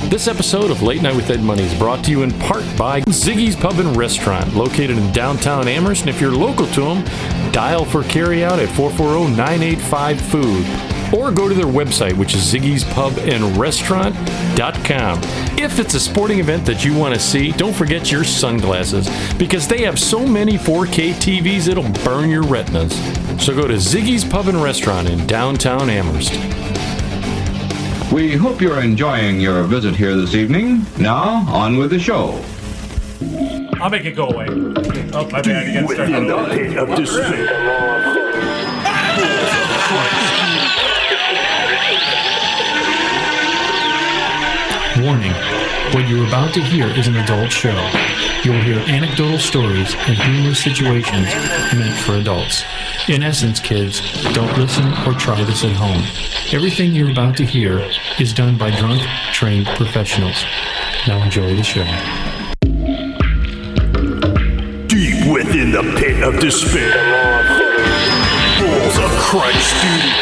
This episode of Late Night with Ed Money is brought to you in part by Ziggy's Pub and Restaurant, located in downtown Amherst. And if you're local to them, dial for carryout at 440-985-FOOD. Or go to their website, which is ziggyspubandrestaurant.com. If it's a sporting event that you want to see, don't forget your sunglasses, because they have so many 4K TVs it'll burn your retinas. So go to Ziggy's Pub and Restaurant in downtown Amherst. We hope you're enjoying your visit here this evening. Now, on with the show. I'll make it go away. Oh, my bad. You gotta start that over. Of despair. Warning, what you're about to hear is an adult show. You will hear anecdotal stories and humorous situations meant for adults. In essence, kids, don't listen or try this at home. Everything you're about to hear is done by drunk, trained professionals. Now enjoy the show. Deep within the pit of despair. Balls of Christ, dude.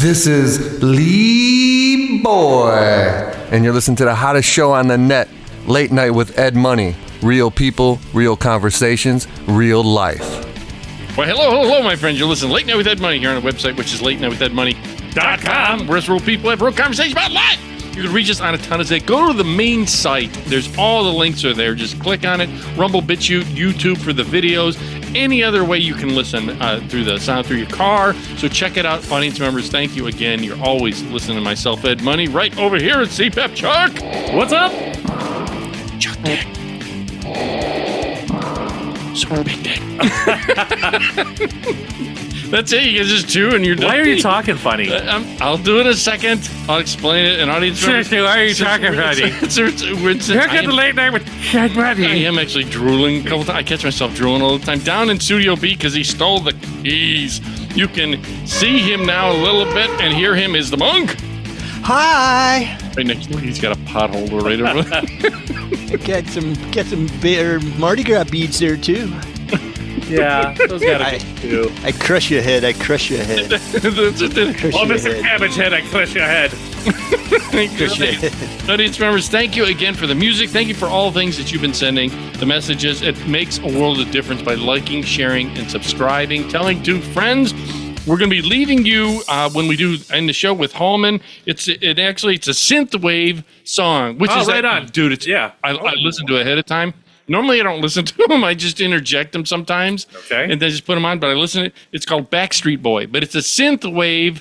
This is Lee Boy, and you're listening to the hottest show on the net, Late Night with Ed Money. Real people, real conversations, real life. Well, hello, my friends. You're listening to Late Night with Ed Money here on the website, which is latenightwithedmoney.com, where it's real people have real conversations about life. You can reach us on a ton of things. Go to the main site. There's all the links are there. Just click on it. Rumble, BitChute, YouTube for the videos. Any other way you can listen through the sound through your car. So check it out, audience members. Thank you again. You're always listening to myself, Ed Money, right over here at CPAP Chuck. What's up? Chuck Dick. Super big dick. That's it. You guys just chew and you're done. Why are you talking funny? I'll do it in a second. I'll explain it. And audience members, Why are you talking funny? Look at the Late Night with Ed Money. I am actually drooling a couple times. I catch myself drooling all the time. Down in Studio B because he stole the keys. You can see him now a little bit and hear him is the monk. Hi. Right next to him, he's got a potholder right over there. Get some beer Mardi Gras beads there too. Yeah, those gotta be too. I crush your head. Crush your head. Mr. Cabbage Head, I crush your head. Audience members, thank you again for the music. Thank you for all things that you've been sending, the messages. It makes a world of difference by liking, sharing, and subscribing, telling two friends. We're going to be leaving you when we do end the show with Hallman. It's a synthwave song, which is right on, dude. I listen to it ahead of time. Normally, I don't listen to them. I just interject them sometimes, okay, and then just put them on. But I listen to it. It's called Backstreet Boy, but it's a synthwave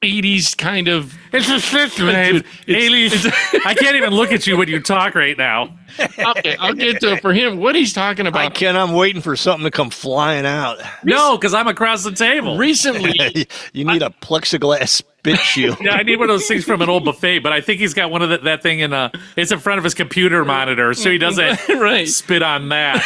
80s kind of. It's a synthwave 80s. I can't even look at you when you talk right now. Okay, I'll get to it for him. What he's talking about. I'm waiting for something to come flying out. No, because I'm across the table. Recently, you need a plexiglass spit shield. Yeah, I need one of those things from an old buffet, but I think he's got one of that thing it's in front of his computer monitor, so he doesn't right. spit on that.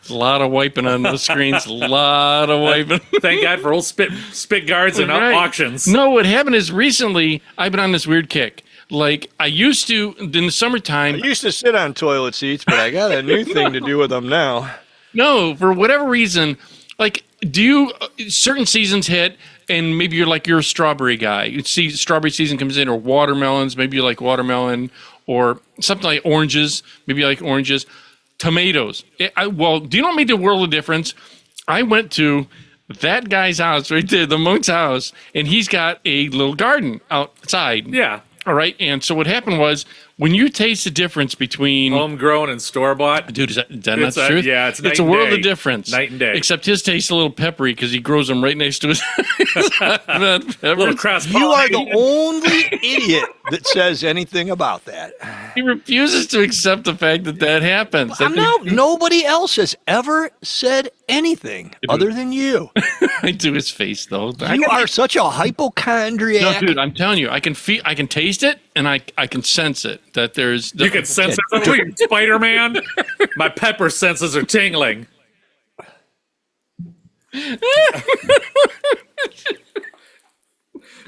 A lot of wiping on those screens. A lot of wiping. Thank God for old spit guards and Right. auctions. No, what happened is recently I've been on this weird kick. Like I used to in the summertime. I used to sit on toilet seats, but I got a new thing to do with them now. No, for whatever reason, like, do you certain seasons hit, and maybe you're a strawberry guy. You see, strawberry season comes in, or watermelons. Maybe you like watermelon, or something like oranges. Maybe you like oranges, tomatoes. Do you know what made the world of difference? I went to that guy's house right there, the monk's house, and he's got a little garden outside. Yeah. All right, and so what happened was when you taste the difference between Homegrown and store-bought. dude, is that not the truth? Yeah, it's night a and world day. of difference. Night and day. Except his tastes a little peppery because he grows them right next to his. Little cross. You are the only idiot that says anything about that. He refuses to accept the fact that happens. Nobody else has ever said anything other than you. I do his face though. You are such a hypochondriac. No, dude, I'm telling you, I can taste it, and I can sense it. That there's You can sense it. Spider-Man. My pepper senses are tingling.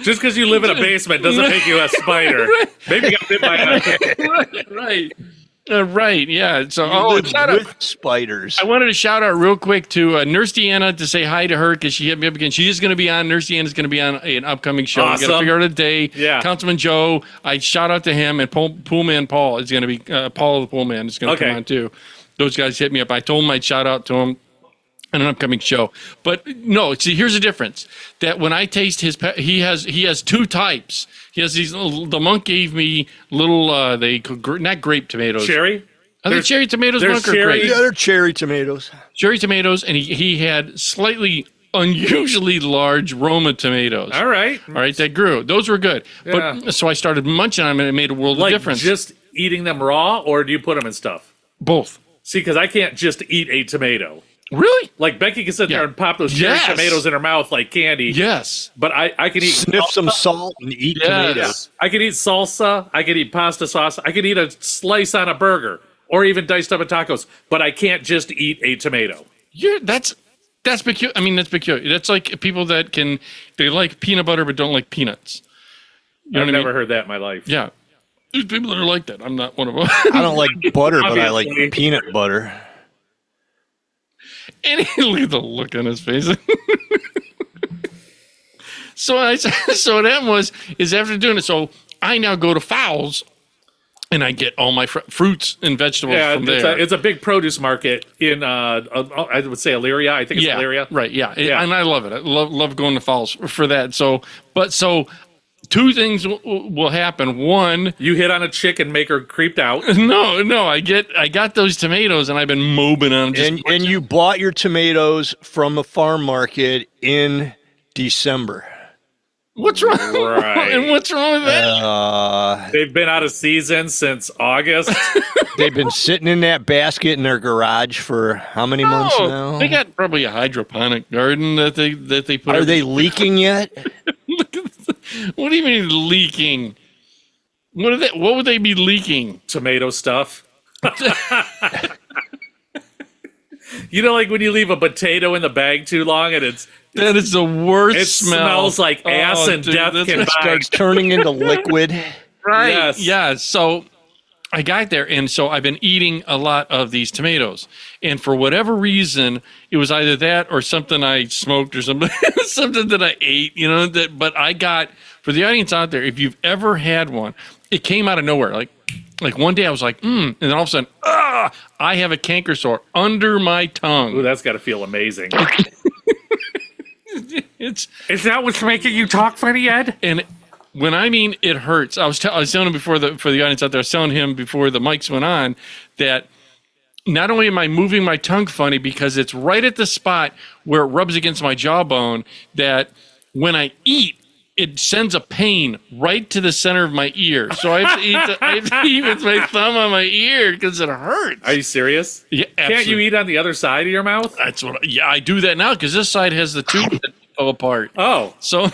Just because you live in a basement doesn't make you a spider. Maybe you got bit by a right. Right, yeah. So, Live shout out. with spiders. I wanted to shout out real quick to Nurse Deanna to say hi to her because she hit me up again. She is going to be on. Nurse Deanna is going to be on an upcoming show. We got to Awesome. figure out a day. Yeah. Councilman Joe, I shout out to him, and Poolman Paul is going to be Paul the Poolman is going to Okay. come on too. Those guys hit me up. I told them I'd shout out to him on an upcoming show. But no, see, here's the difference. That when I taste his, he has two types. He has these. The monk gave me little. Not grape tomatoes. cherry. Are they cherry tomatoes? there's Monk, or cherry- grape? Yeah, they're cherry tomatoes. Cherry tomatoes, and he had slightly unusually large Roma tomatoes. All right. All right, that grew. Those were good. Yeah. But so I started munching on them, and it made a world Like of difference. just eating them raw, or do you put them in stuff? Both. See, because I can't just eat a tomato. Really? Like Becky can sit Yeah. there and pop those cherry Yes. tomatoes in her mouth like candy. Yes. But I can eat Sniff some salt and eat Yes. tomatoes. I could eat salsa. I could eat pasta sauce. I could eat a slice on a burger, or even diced up in tacos. But I can't just eat a tomato. That's peculiar. I mean, that's peculiar. That's like people that they like peanut butter but don't like peanuts. You know I've what I never mean? heard that in my life. Yeah. There's people that are like that. I'm not one of them. I don't like butter, but I like Obviously. peanut butter. And look at the look on his face. So what happened is after doing it, so I now go to Fowles, and I get all my fruits and vegetables Yeah, from there. it's a big produce market in I would say Elyria. I think it's Elyria. Right, yeah. Yeah. And I love it. I love going to Falls for that. So two things will happen. One, You hit on a chick and make her creeped out. no, I got those tomatoes and I've been mowing on them. And you bought your tomatoes from a farm market in December. What's wrong? Right. And what's wrong with that? They've been out of season since August. They've been sitting in that basket in their garage for how many months now? They got probably a hydroponic garden that they put. Are they leaking yet? What do you mean leaking? What would they be leaking? Tomato stuff. You know, like when you leave a potato in the bag too long and That is the worst it smell. smells like ass and dude, death that's combined. Starts turning into liquid. Right. Yes. Yeah. So I got there, and so I've been eating a lot of these tomatoes, and for whatever reason, it was either that or something I smoked or something, something that I ate. You know that. But I got, for the audience out there, if you've ever had one, it came out of nowhere. Like one day I was like, and then all of a sudden, I have a canker sore under my tongue. Ooh, that's got to feel amazing. It's Is that what's making you talk funny, Ed? and when I mean it hurts, I was telling him for the audience out there, I was telling him before the mics went on that not only am I moving my tongue funny because it's right at the spot where it rubs against my jawbone, that when I eat, it sends a pain right to the center of my ear. So I have to eat with my thumb on my ear because it hurts. Are you serious? Yeah, Can't you absolutely. eat on the other side of your mouth? That's what. Yeah, I do that now because this side has the tooth that fell apart. Oh, So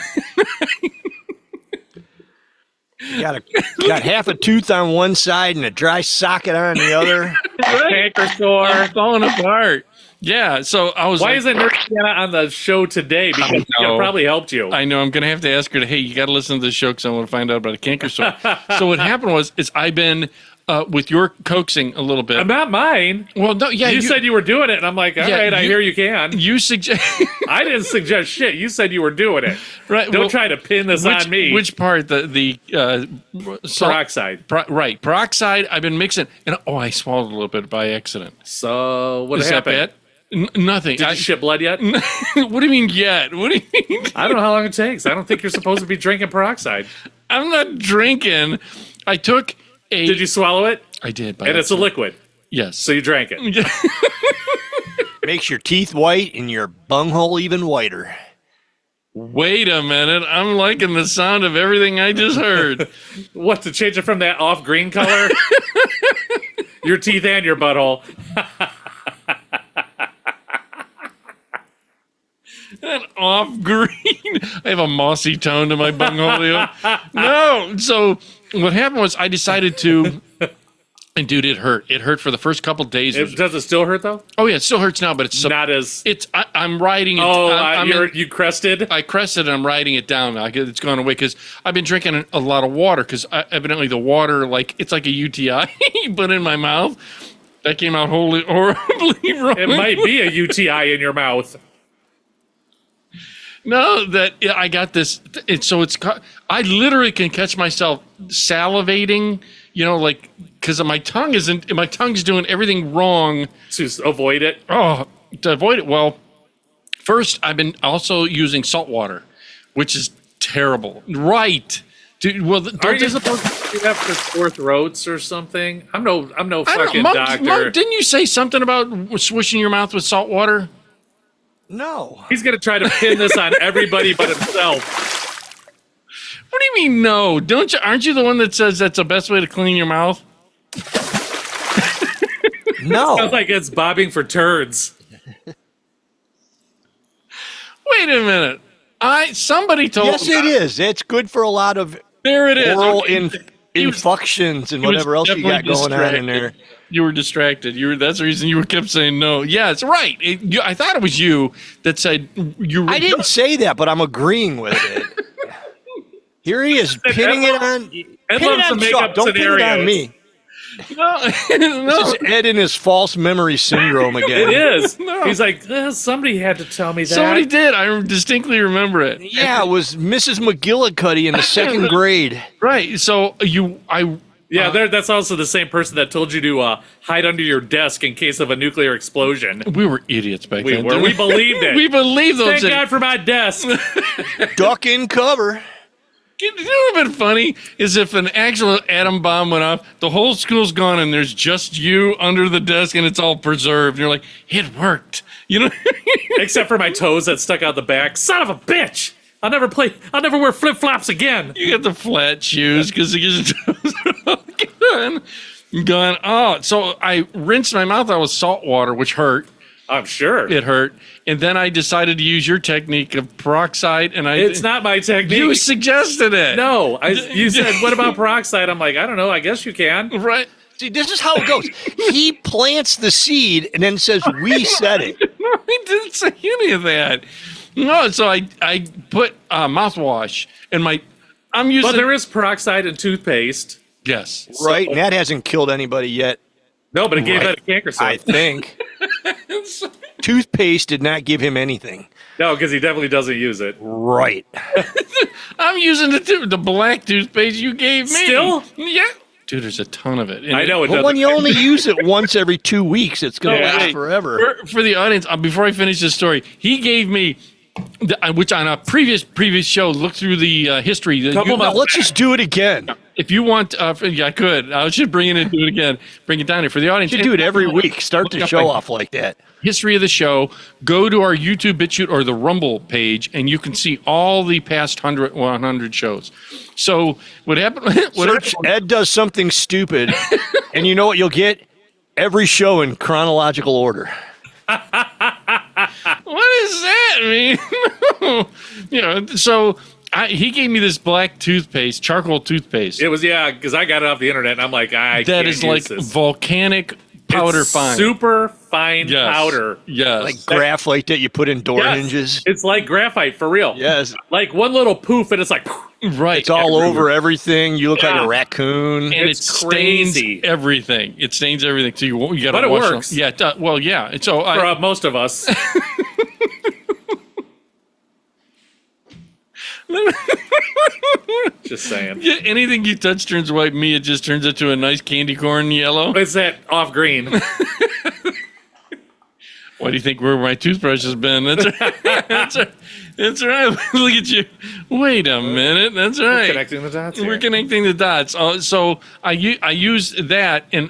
Got half a tooth on one side and a dry socket on the other. canker sore. I'm falling apart. Yeah, so I was Why like, isn't Nurse Santa on the show today? Because it know. probably helped you. I know I'm going to have to ask her to, hey, you got to listen to this show because I want to find out about a canker sore. So what happened is I've been with your coaxing a little bit. Not mine. Well, no, yeah, You said you were doing it, and I'm like, all right, I hear you can. You suggest. I didn't suggest shit. You said you were doing it. Right. Don't try to pin this on me. Which part? The Peroxide. Right. Peroxide. I've been mixing, and I swallowed a little bit by accident. So what Is happened? that bad? Nothing. Did you shit blood yet? What do you mean yet? What do you mean? I don't know how long it takes. I don't think you're supposed to be drinking peroxide. I'm not drinking. I took a. Did you swallow it? I did. And it's a liquid. Yes. So you drank it. Makes your teeth white and your bunghole even whiter. Wait a minute. I'm liking the sound of everything I just heard. What, to change it from that off green color? Your teeth and your butthole. That off green. I have a mossy tone to my bunghole. No. So what happened was I decided to, and dude, it hurt. It hurt for the first couple days. Does it still hurt though? Oh yeah, it still hurts now, but it's Not as. I'm riding it. You crested. I crested and I'm riding it down now. It's gone away because I've been drinking a lot of water because evidently the water, it's like a UTI you put in my mouth. That came out horribly wrong. It might be a UTI in your mouth. No, I got this. I literally can catch myself salivating, because my tongue's doing everything wrong. To avoid it. Oh, to avoid it. Well, first, I've been also using salt water, which is terrible. Right. Dude, well, Aren't you supposed to do that for sore throats or something? I'm no fucking Monk, doctor. didn't you say something about swishing your mouth with salt water? No. He's going to try to pin this on everybody but himself. What do you mean no? Aren't you the one that says that's the best way to clean your mouth? No. Sounds like it's bobbing for turds. Wait a minute. Somebody told Yes, it is. It's good for a lot of There it is. oral Okay. infections and He was whatever else you got definitely going on in there. distracted. You were distracted. That's the reason you kept saying no. Yes, right. I thought it was you that said you. I didn't say that, but I'm agreeing with it. Here he is pinning it on. Ed Pin it loves to on make Chuck. up Don't pin it on scenarios. me. No, This is Ed in his false memory syndrome again. It is. No. He's like, somebody had to tell me that. Somebody did. I distinctly remember it. Yeah, it was Mrs. McGillicuddy in the second grade. Right. So Yeah, that's also the same person that told you to hide under your desk in case of a nuclear explosion. we were idiots back We then. were. We believed it. We believed those. Thank God for my desk. Duck in cover. You know what would have been funny is if an actual atom bomb went off, the whole school's gone, and there's just you under the desk, and it's all preserved. And you're like, it worked. Except for my toes that stuck out the back. Son of a bitch! I'll never wear flip flops again. You got the flat shoes because your toes are all gone. Oh, so I rinsed my mouth out with salt water, which hurt. I'm sure. It hurt. And then I decided to use your technique of peroxide, and It's not my technique. You suggested it. No, you said, what about peroxide? I'm like, I don't know. I guess you can. Right. See, this is how it goes. He plants the seed and then says, we said it. No, I didn't say any of that. No, so I put mouthwash in I'm using. But there is peroxide in toothpaste. Yes. Right? And that hasn't killed anybody yet, No, but it gave that a canker sore. I think. Toothpaste did not give him anything. No, because he definitely doesn't use it. Right. I'm using the black toothpaste you gave me. Still? Yeah. Dude, there's a ton of it. And I know it But doesn't. when you only use it once every 2 weeks, it's going to last wait. forever. For the audience, before I finish this story, he gave me, which on a previous show, look through the history. Now, let's just do it again. If you want, I could. I should bring it in and do it again. Bring it down here for the audience. You should do it every week. Start the show off like that. History of the show. Go to our YouTube BitChute or the Rumble page, and you can see all the past 100 shows. So what happened? Search Ed does something stupid, and you know what you'll get? Every show in chronological order. What does that mean? So he gave me this black toothpaste, charcoal toothpaste. It was, because I got it off the internet, and I'm like, that is like volcanic powder It's fine. super fine Yes. powder. Yes. Like graphite that you put in door Yes. hinges. It's like graphite for real. Yes. Like one little poof and it's like, right. It's all everywhere. over everything. You look like Yeah. a raccoon. And It's it stains crazy. everything. It stains everything. So you got to But it wash works. them. Yeah. Well, yeah. And so for most of us. Just saying. yeah, anything you touch turns white. Me, it just turns into a nice candy corn yellow. It's that off green. Why do you think where my toothbrush has been? That's right. That's right. That's right. Look at you. Wait a minute. That's right. Connecting the dots. We're here. connecting the dots. So I use that and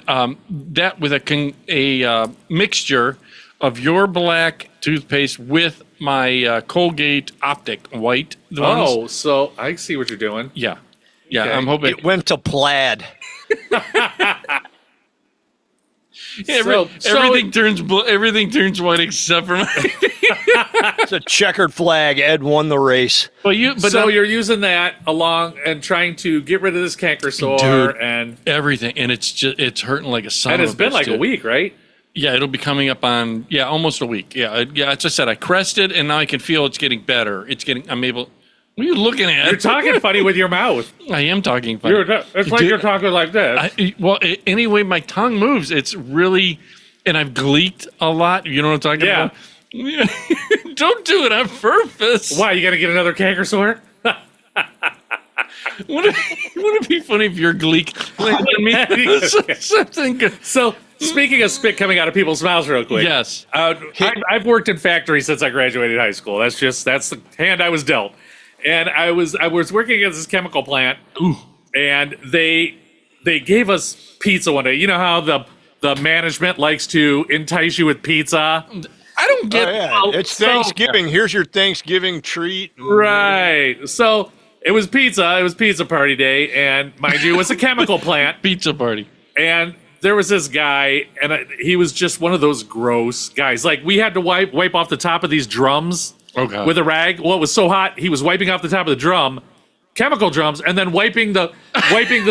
that with a mixture of your black toothpaste with my Colgate Optic white. The ones. Oh, so I see what you're doing. Yeah. Yeah. Okay. I'm hoping. It went to plaid. Everything turns white except for my. It's a checkered flag. Ed won the race. But So you're using that along and trying to get rid of this canker sore, Dude. and everything, and it's hurting like a son. it's of a been bitch, like a dude. week, right? Yeah, it'll be coming up on almost a week. Yeah. As I said, I crested, and now I can feel it's getting better. I'm able. What are you looking at? You're talking funny with your mouth. I am talking funny. It's like you're talking like this. Anyway, my tongue moves. It's really, and I've gleeked a lot. You know what I'm talking Yeah. about? Don't do it on purpose. Why, you gonna get another canker sore? Wouldn't it be funny if your gleek landed on me? Something good. So, speaking of spit coming out of people's mouths real quick. Yes. I've worked in factories since I graduated high school. That's the hand I was dealt. And I was working at this chemical plant. Ooh. And they gave us pizza one day. You know how the management likes to entice you with pizza? I don't get. Oh, yeah. It's Thanksgiving. Here's your Thanksgiving treat. Right. So it was pizza. It was pizza party day, and mind you, it was a chemical plant. Pizza party. And there was this guy, and he was just one of those gross guys. Like, we had to wipe off the top of these drums Okay. with a rag. Well, it was so hot, he was wiping off the top of the drum, chemical drums, and then wiping the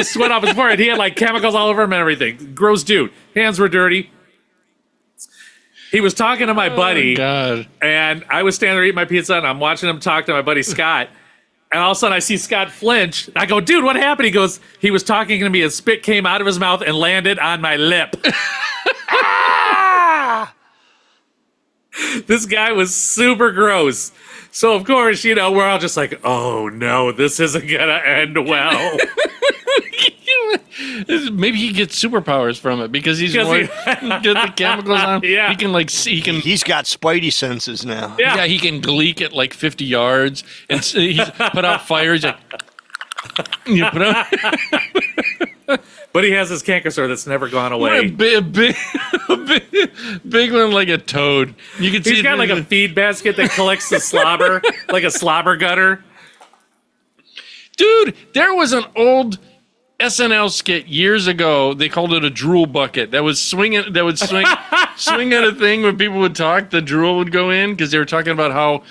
sweat off his forehead. He had like chemicals all over him and everything. Gross dude. Hands were dirty. He was talking to my buddy, God. and I was standing there eating my pizza, and I'm watching him talk to my buddy Scott. And all of a sudden, I see Scott flinch. I go, dude, what happened? He goes, he was talking to me, and spit came out of his mouth and landed on my lip. This guy was super gross. So, of course, we're all just like, oh, no, this isn't going to end well. Maybe he gets superpowers from it because he's Because more, he- get the chemicals on. Yeah. He can He's got spidey senses now. Yeah. he can gleek at like 50 yards and he's put out fires. Like, you put out But he has this canker sore that's never gone a away. big one like a toad. You can see He's got like a feed basket that collects the slobber, like a slobber gutter. dude. There was an old SNL skit years ago. They called it a drool bucket. That was swinging. That would swing at a thing when people would talk. The drool would go in because they were talking about how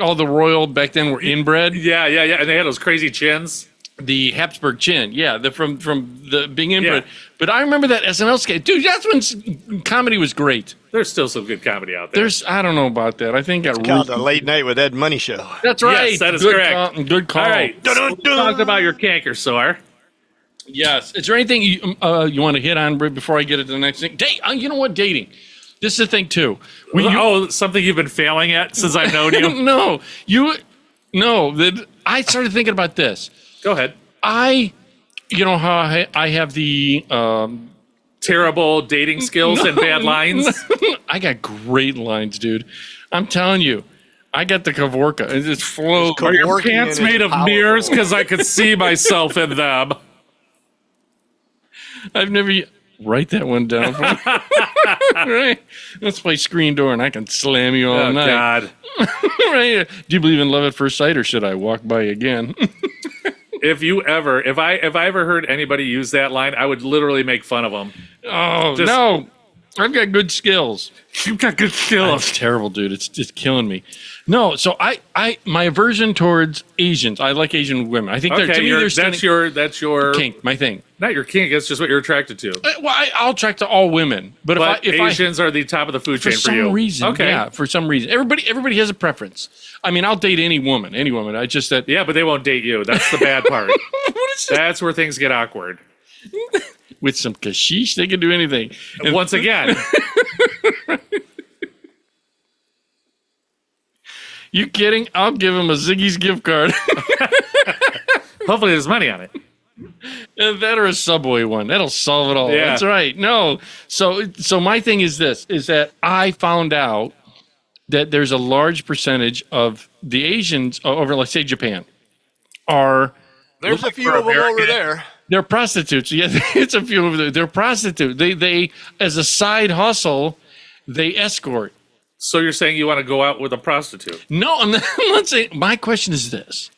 all the royal back then were inbred. Yeah. And they had those crazy chins. The Habsburg chin, from the being inbred. Yeah. But I remember that SNL skit, dude. That's when comedy was great. There's still some good comedy out there. I don't know about that. I think Called the Late Night with Ed Money Show. that's right. Yes, that is Good correct. Good call. All right. So Dun-dun-dun. we talked about your canker sore. Yes. Is there anything you want to hit on before I get into the next thing? You know what? Dating. This is the thing too. Something you've been failing at since I've known you? That I started thinking about this. Go ahead. How I have the Terrible dating skills and bad lines. I got great lines, dude. I'm telling you, I got the Kavorka. It just flows. Are your Kavorkian Pants is made of powerful. mirrors because I could see myself in them. I've never write that one down. Right? Let's play screen door, and I can slam you all Oh, night. God. Right? Do you believe in love at first sight, or should I walk by again? If I ever heard anybody use that line, I would literally make fun of them. Oh Just- no! I've got good skills. You've got good skills. That's terrible, dude. It's just killing me. No, so my aversion towards Asians. I like Asian women. I think they're, to me, they're that's your kink. My thing. not your kink. It's just what you're attracted to. Well, I'll attract to all women, but if Asians are the top of the food chain for you. For some reason, okay. Yeah, for some reason, everybody has a preference. I mean, I'll date any woman. I just that. Yeah, but they won't date you. That's the bad part. That's where things get awkward. With some kashish, they can do anything. And once again. You kidding? I'll give him a Ziggy's gift card. Hopefully there's money on it. That or a Subway one. That'll solve it all. Yeah. That's right. No. So my thing is this, is that I found out that there's a large percentage of the Asians over, let's say, Japan, are... There's a few of them over there. They're prostitutes. Yeah, it's a few of them. They're prostitutes. They as a side hustle, they escort. So you're saying you want to go out with a prostitute? No, I'm not saying. My question is this: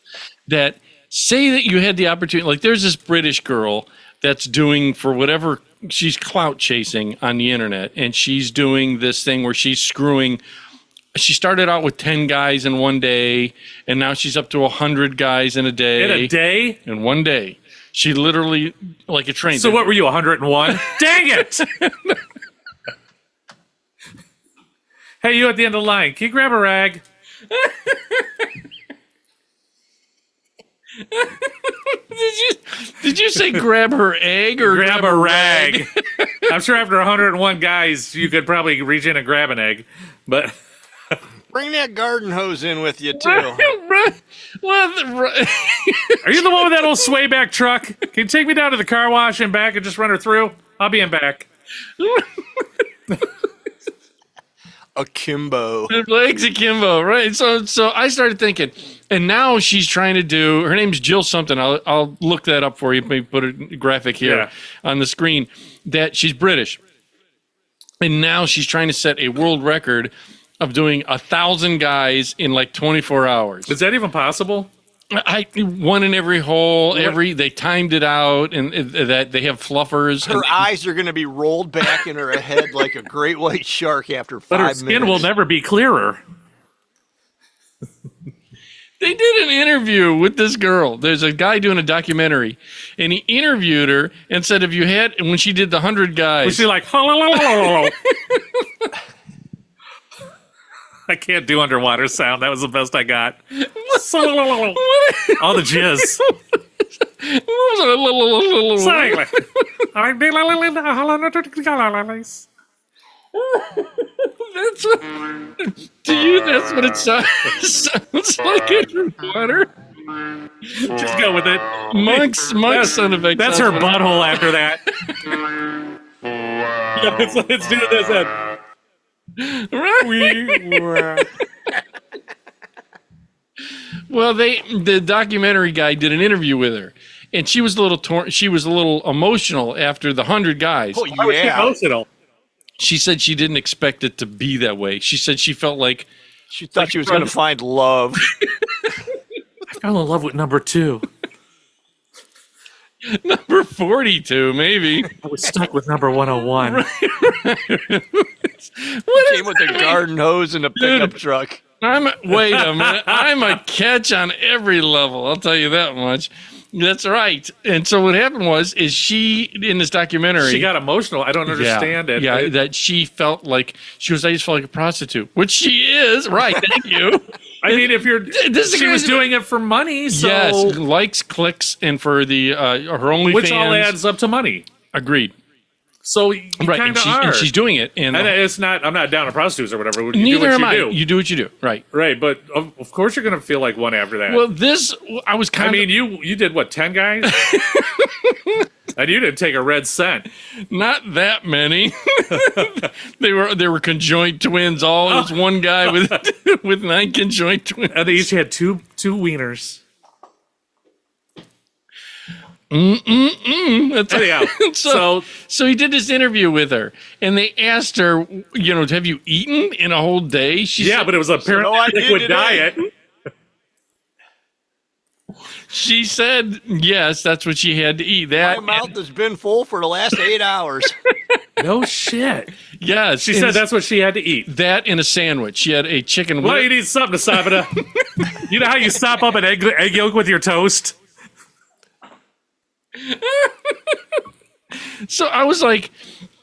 that say that you had the opportunity, like there's this British girl that's doing for whatever, she's clout chasing on the internet, and she's doing this thing where she's screwing. She started out with 10 guys in one day, and now she's up to 100 guys in a day. In a day? In one day. She literally, like a train. So what were you, 101? Dang it! Hey, you at the end of the line. Can you grab a rag? Did you say grab her egg or grab a rag? I'm sure after 101 guys, you could probably reach in and grab an egg. But bring that garden hose in with you, too. Are you the one with that old sway back truck? Can you take me down to the car wash and back and just run her through? I'll be in back. Akimbo. Legs akimbo, right? So I started thinking, and now she's trying to do, her name's Jill something. I'll look that up for you. Maybe put a graphic here on the screen. That she's British. And now she's trying to set a world record of doing 1,000 guys in like 24 hours. Is that even possible? I one in every hole. They timed it out, and that they have fluffers. Her eyes are going to be rolled back in her head like a great white shark after 5 minutes. But her minutes. skin will never be clearer. They did an interview with this girl. There's a guy doing a documentary, and he interviewed her and said, "Have you had when she did the 100 guys?" Was she like, I can't do underwater sound. That was the best I got. All the jizz. That's what it sounds like underwater. Just go with it. Monk's sound effect. That's her butthole after that. Yeah, let's do this then. Right. Well, the documentary guy did an interview with her, and she was a little torn. She was a little emotional after the 100 guys. Oh, Why was she emotional? She said she didn't expect it to be that way. She said she felt like she thought she was going to find love. I fell in love with number 2. Number 42, maybe. I was stuck with number 101. Right. Came with a garden hose and a pickup truck. Wait a minute. I'm a catch on every level. I'll tell you that much. That's right. And so what happened is she, in this documentary, she got emotional. I don't understand it. Yeah, that she felt like I just felt like a prostitute, which she is. Right. Thank you. I mean, if she was doing it for money, so yes, likes, clicks, and for the her OnlyFans, which all adds up to money. Agreed. So you kind of are. And she's doing it, and it's not. I'm not down to prostitutes or whatever. Neither am I. You do what you do, right? Right, but of course you're going to feel like one after that. Well, I was kind of. I mean, you did what, 10 guys? And you didn't take a red cent. Not that many. They were conjoined twins. All it was one guy with 9 conjoined twins, and they each had two wieners. Anyhow, so he did this interview with her, and they asked her, have you eaten in a whole day? She said, but it was a liquid diet. She said, yes, that's what she had to eat. My mouth has been full for the last 8 hours. No shit. Yeah, She said that's what she had to eat. that in a sandwich. She had a chicken. Well, you need something to sop it up. You know how you sop up an egg yolk with your toast? So I was like,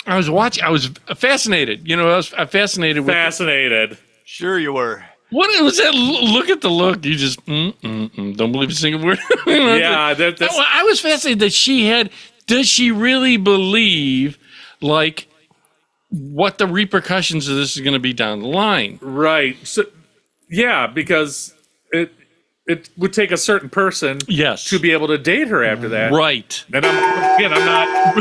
I was watching. I was fascinated. You know, I was fascinated with Fascinated. Sure you were. what was that. Look at the look. You just don't believe a single word. Yeah, that's I was fascinated that she had. Does she really believe, like, what the repercussions of this is going to be down the line? right. So, yeah, because it would take a certain person Yes. to be able to date her after that. Right. And I'm not.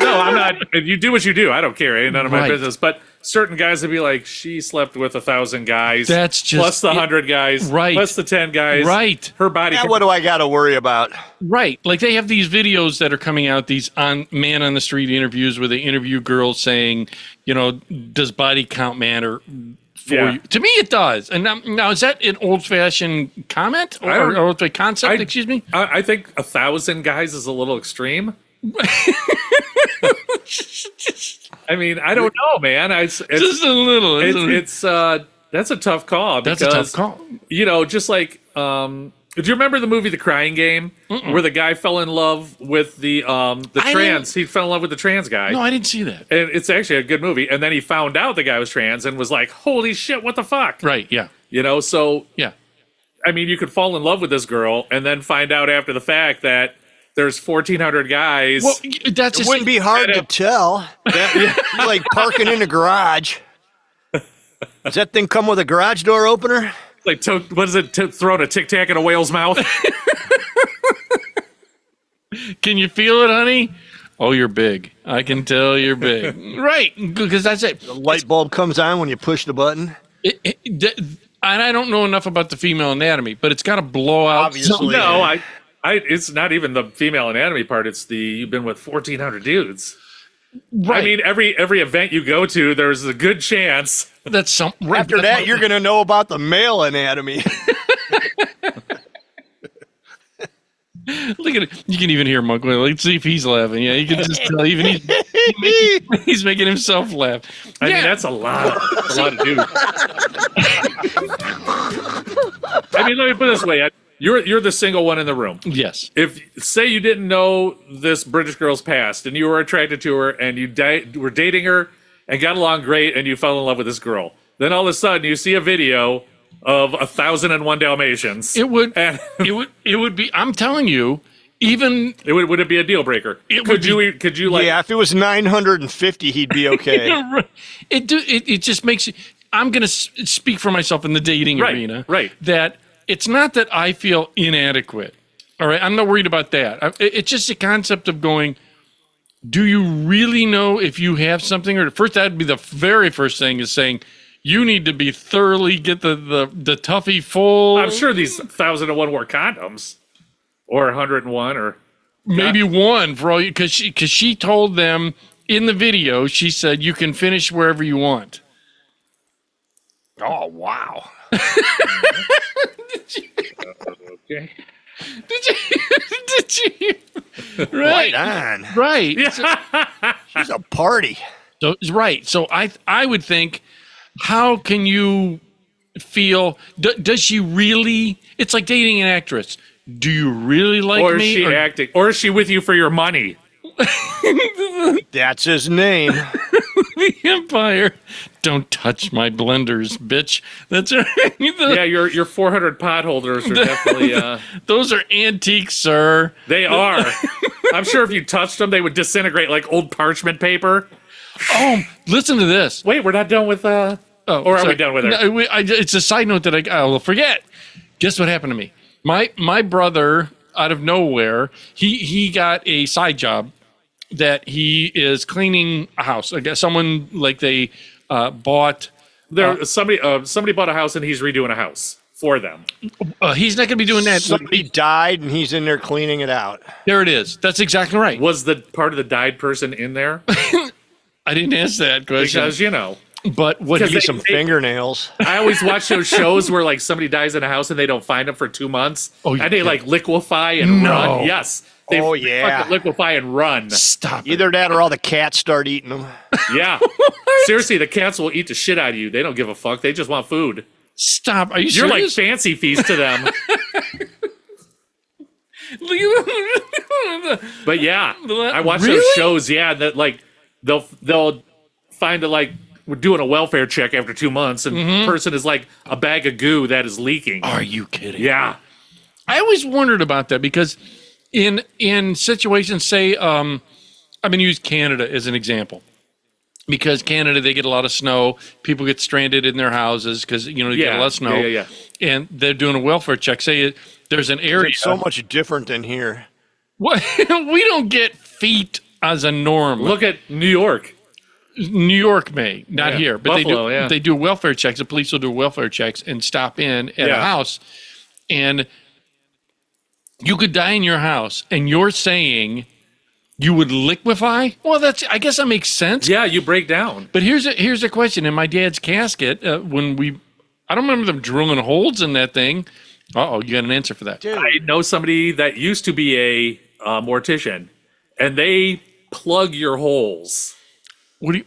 No, I'm not. You do what you do. I don't care. Ain't none of my Right. business. But certain guys would be like, she slept with 1,000 guys. That's just plus the 100 guys. Right. Plus the 10 guys. Right. Her body. Now, what do I got to worry about? Right. Like they have these videos that are coming out, these man on the street interviews where they interview girls saying, you know, does body count matter for Yeah. you? To me, it does. And now, is that an old fashioned comment I don't- or old concept? Excuse me? I think 1,000 guys is a little extreme. I mean, I don't know, man. Just a little. It's that's a tough call. That's a because, tough call. You know, just like do you remember the movie The Crying Game, where the guy fell in love with the trans? He fell in love with the trans guy. No, I didn't see that. And it's actually a good movie. And then he found out the guy was trans and was like, "Holy shit, what the fuck?" Right. Yeah. You know, so Yeah. I mean, you could fall in love with this girl and then find out after the fact that there's 1,400 guys. Well, that's It just wouldn't be hard to tell. You're like parking in a garage. Does that thing come with a garage door opener? Like, what is it? Throwing a Tic Tac in a whale's mouth? Can you feel it, honey? Oh, you're big. I can tell you're big. Right. Because that's it. The light bulb comes on when you push the button. And I don't know enough about the female anatomy, but it's got to blow out. Obviously. No, I it's not even the female anatomy part. It's you've been with 1,400 dudes. Right. I mean, every event you go to, there's a good chance. That's some. After that, you're going to know about the male anatomy. Look at it. You can even hear Monk. Let's see if he's laughing. Yeah, you can just tell. Even he's making himself laugh. I mean, that's a lot of dudes. I mean, let me put it this way: you're the single one in the room. Yes. If say you didn't know this British girl's past and you were attracted to her and you were dating her and got along great and you fell in love with this girl, then all of a sudden you see a video of 1,001 Dalmatians. It would. And It would be. I'm telling you. Even would it be a deal breaker? Could you like? Yeah, if it was 950, he'd be okay. it just makes you. I'm going to speak for myself in the dating arena. Right. That it's not that I feel inadequate. All right. I'm not worried about that. It's just a concept of going, do you really know if you have something? Or first, that'd be the very first thing is saying, you need to be thoroughly get the Tuffy full. I'm sure these 1,001 wore condoms, or 101, or maybe one for all you, because she told them in the video. She said you can finish wherever you want. Oh, wow. okay. Did you? Right on. Right. She's a party. So right. So I would think, how can you feel? Does she really? It's like dating an actress. Do you really like Or is me? she acting? Or is she with you for your money? That's his name. The Empire. Don't touch my blenders, bitch. That's right. Yeah, your 400 pot holders are definitely. Those are antiques, sir. They are. I'm sure if you touched them, they would disintegrate like old parchment paper. Oh, listen to this. Wait, we're not done with. Or are sorry. we done with it? No, it's a side note that I will forget. Guess what happened to me? My brother, out of nowhere, he got a side job that he is cleaning a house. I guess someone like they bought. Somebody bought a house and he's redoing a house for them. He's not going to be doing that. Somebody died and he's in there cleaning it out. There it is. That's exactly right. Was the part of the died person in there? I didn't ask that question. Because, you know. But what Because he, Some fingernails. I always watch those shows where like somebody dies in a house and they don't find them for 2 months, Oh, and they yeah. like liquefy and No. run. Yes, they Oh, yeah. fucking liquefy and run. stop it. Either that or all the cats start eating them. Yeah, seriously, the cats will eat the shit out of you. They don't give a fuck. They just want food. Stop. Are you You're like serious? fancy feast to them. But yeah, I watch those Really? shows. Yeah, that like they'll find that like we're doing a welfare check after 2 months, and the person is like a bag of goo that is leaking. Are you kidding? Yeah, I always wondered about that because in situations, say, I'm going to use Canada as an example. Because Canada, they get a lot of snow. People get stranded in their houses because, you know, they get a lot of snow. Yeah. And they're doing a welfare check. Say there's an area. It's so much different than here. What? We don't get feet as a norm. Look at New York. New York may, not Yeah. here. But Buffalo, they do yeah. they do welfare checks. The police will do welfare checks and stop in at a Yeah. house. And you could die in your house, and you're saying you would liquefy? Well, I guess that makes sense. Yeah, you break down. But here's a question. In my dad's casket, I don't remember them drilling holes in that thing. Uh-oh, you got an answer for that. I know somebody that used to be a mortician, and they plug your holes. What do you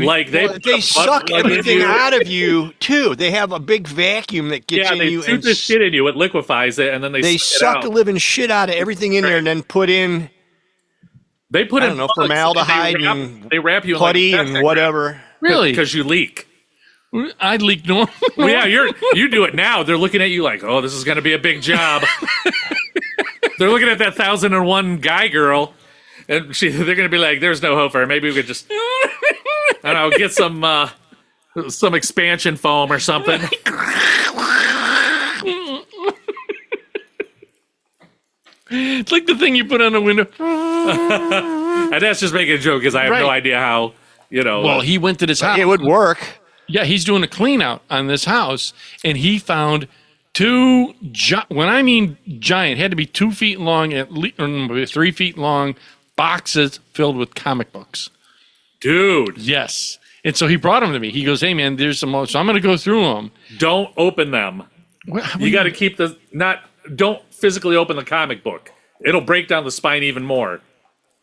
Like they Well, they suck everything out of you too. They have a big vacuum that gets Yeah, in they you, shoot and the shit in you. It liquefies it, and then they suck the living shit out of everything in there, and then put in They put I in don't know, bugs, formaldehyde and they wrap, and they wrap you in putty like and whatever. really? because you leak. I leak normal. Well, yeah, you do it now. They're looking at you like, oh, this is going to be a big job. They're looking at that 1001 guy girl, and they're going to be like, there's no hope for her. Maybe we could just, I don't know, get some expansion foam or something. It's like the thing you put on the window. And that's just making a joke because I have no Right. idea how, Well, he went to this house. It would work. Yeah, he's doing a clean out on this house, and he found two. When I mean giant, had to be 2 feet long, at least 3 feet long boxes filled with comic books. dude, Yes, and so he brought them to me. He goes, "Hey man, there's some more." So I'm going to go through them. don't open them. You got to keep don't physically open the comic book. It'll break down the spine even more.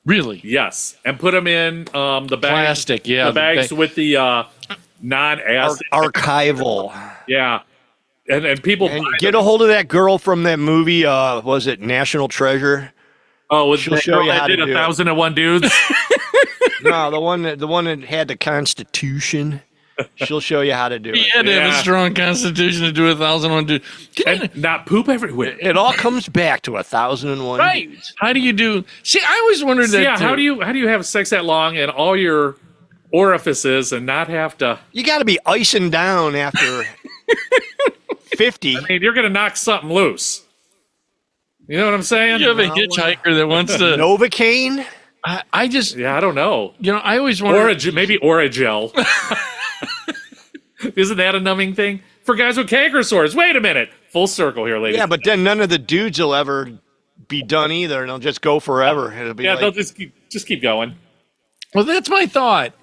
Really? Yes, and put them in the bags, Plastic, yeah, the bags the with the non-acid. Archival. Yeah, and people And buy get them. a hold of that girl from that movie. Was it National Treasure? Oh, was she'll the show girl you that how to did do it. 1,001 dudes? No, the one that had the Constitution. She'll show you how to do He it. had to have a Yeah. strong constitution to do 1,001 dudes. And not poop everywhere. It all comes back to 1,001. Right? How do you do? See, I always wondered that. Yeah, too. how do you have sex that long in all your orifices and not have to? You got to be icing down after 50. I mean, you're gonna knock something loose. You know what I'm saying? You have a hitchhiker that wants to. Novocaine? I just, Yeah, I don't know. I always wonder. Maybe Oragel. Isn't that a numbing thing for guys with canker sores? Wait a minute. Full circle here, ladies. Yeah, but then none of the dudes will ever be done either, and they'll just go forever. It'll be yeah, like, they'll just keep going. Well, that's my thought.